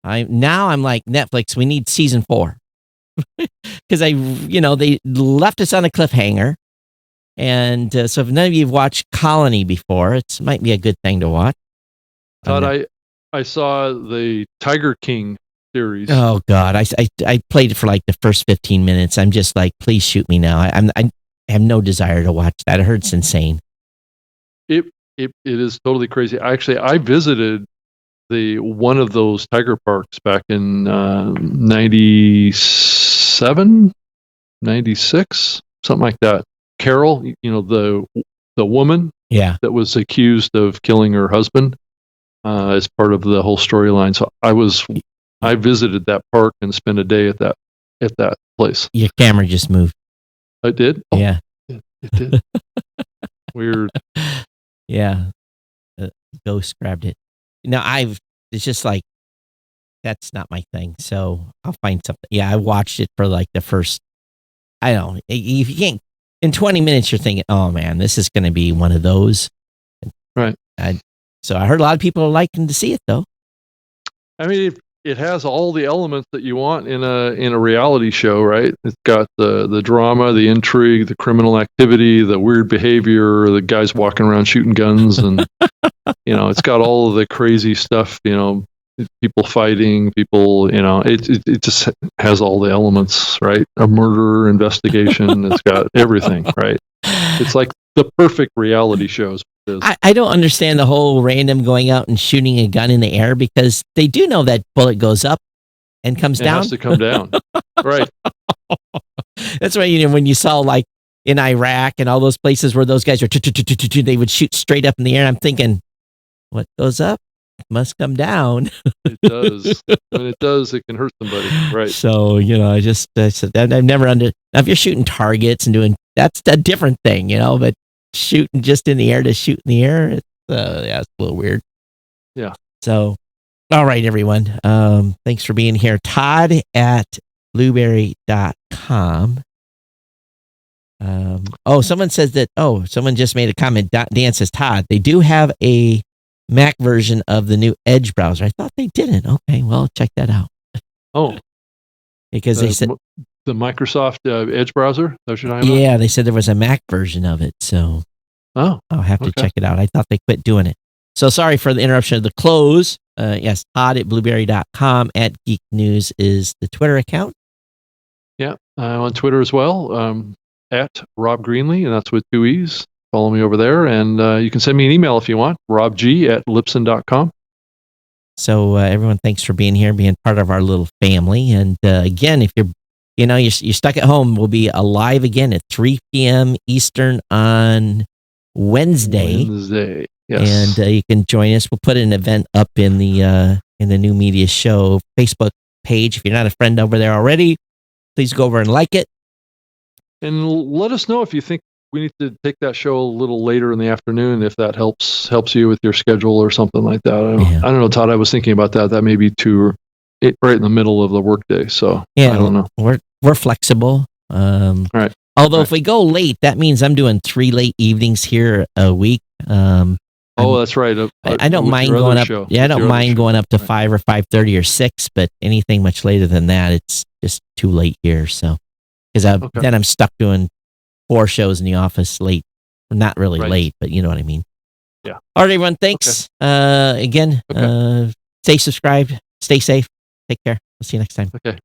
I'm like, Netflix, we need season 4 because they left us on a cliffhanger, and so if none of you have watched Colony before, it might be a good thing to watch. Todd, I saw the Tiger King series. Oh God, I played it for like the first 15 minutes. I'm just like, please shoot me now. I have no desire to watch that. I heard it's insane. It is totally crazy. I visited one of those tiger parks back in 97, 96, something like that. Carol, the woman that was accused of killing her husband as part of the whole storyline. So I visited that park and spent a day at that place. Your camera just moved. I did? Oh, yeah. It did. Weird. Yeah. Ghost grabbed it. It's just like, that's not my thing. So I'll find something. Yeah, I watched it for like the first, I don't know. If you can't, in 20 minutes, you're thinking, oh man, this is going to be one of those. Right. So I heard a lot of people are liking to see it though. I mean, it has all the elements that you want in a reality show, right? It's got the drama, the intrigue, the criminal activity, the weird behavior, the guys walking around shooting guns, and it's got all of the crazy stuff. People fighting, people. It just has all the elements, right? A murder investigation. It's got everything, right? It's like the perfect reality shows. I don't understand the whole random going out and shooting a gun in the air, because they do know that bullet goes up and comes down. It has to come down. Right. That's why, when you saw like in Iraq and all those places where those guys are, they would shoot straight up in the air. I'm thinking, what goes up must come down. It does. When it does, it can hurt somebody. Right. So, I said, I've never now if you're shooting targets and doing, that's a different thing, but shooting just in the air to shoot in the air, it's a little weird. Yeah. So, all right, everyone. Thanks for being here. Todd at blueberry.com. Someone says that, someone just made a comment. Dan says, Todd, they do have a Mac version of the new Edge browser. I thought they didn't. Okay, well, check that out. Oh. Because they said the Microsoft Edge browser? That's what you're talking about? Yeah, they said there was a Mac version of it, so I'll have to check it out. I thought they quit doing it. So sorry for the interruption of the close. Yes, Todd at blueberry.com. At Geek News is the Twitter account. Yeah, I'm on Twitter as well, at Rob Greenlee, and that's with 2 E's. follow me over there, and you can send me an email if you want, robg@libsyn.com. So everyone, thanks for being here, being part of our little family. And again, if you're stuck at home, we'll be live again at 3 p.m. Eastern on Wednesday. Yes. And you can join us. We'll put an event up in the New Media Show Facebook page. If you're not a friend over there already, please go over and like it. And let us know if you think we need to take that show a little later in the afternoon, if that helps you with your schedule or something like that. I don't know, Todd. I was thinking about that. That may be right in the middle of the workday. So I don't know. We're flexible. Right. Although if we go late, that means I'm doing 3 late evenings here a week. That's right. I don't mind going up. I don't mind going up to 5 or 5:30 or 6, but anything much later than that, it's just too late here. So, because then I'm stuck doing 4 shows in the office late. Not really late, but you know what I mean. Yeah. All right, everyone. Thanks. Again, stay subscribed. Stay safe. Take care. We'll see you next time. Okay.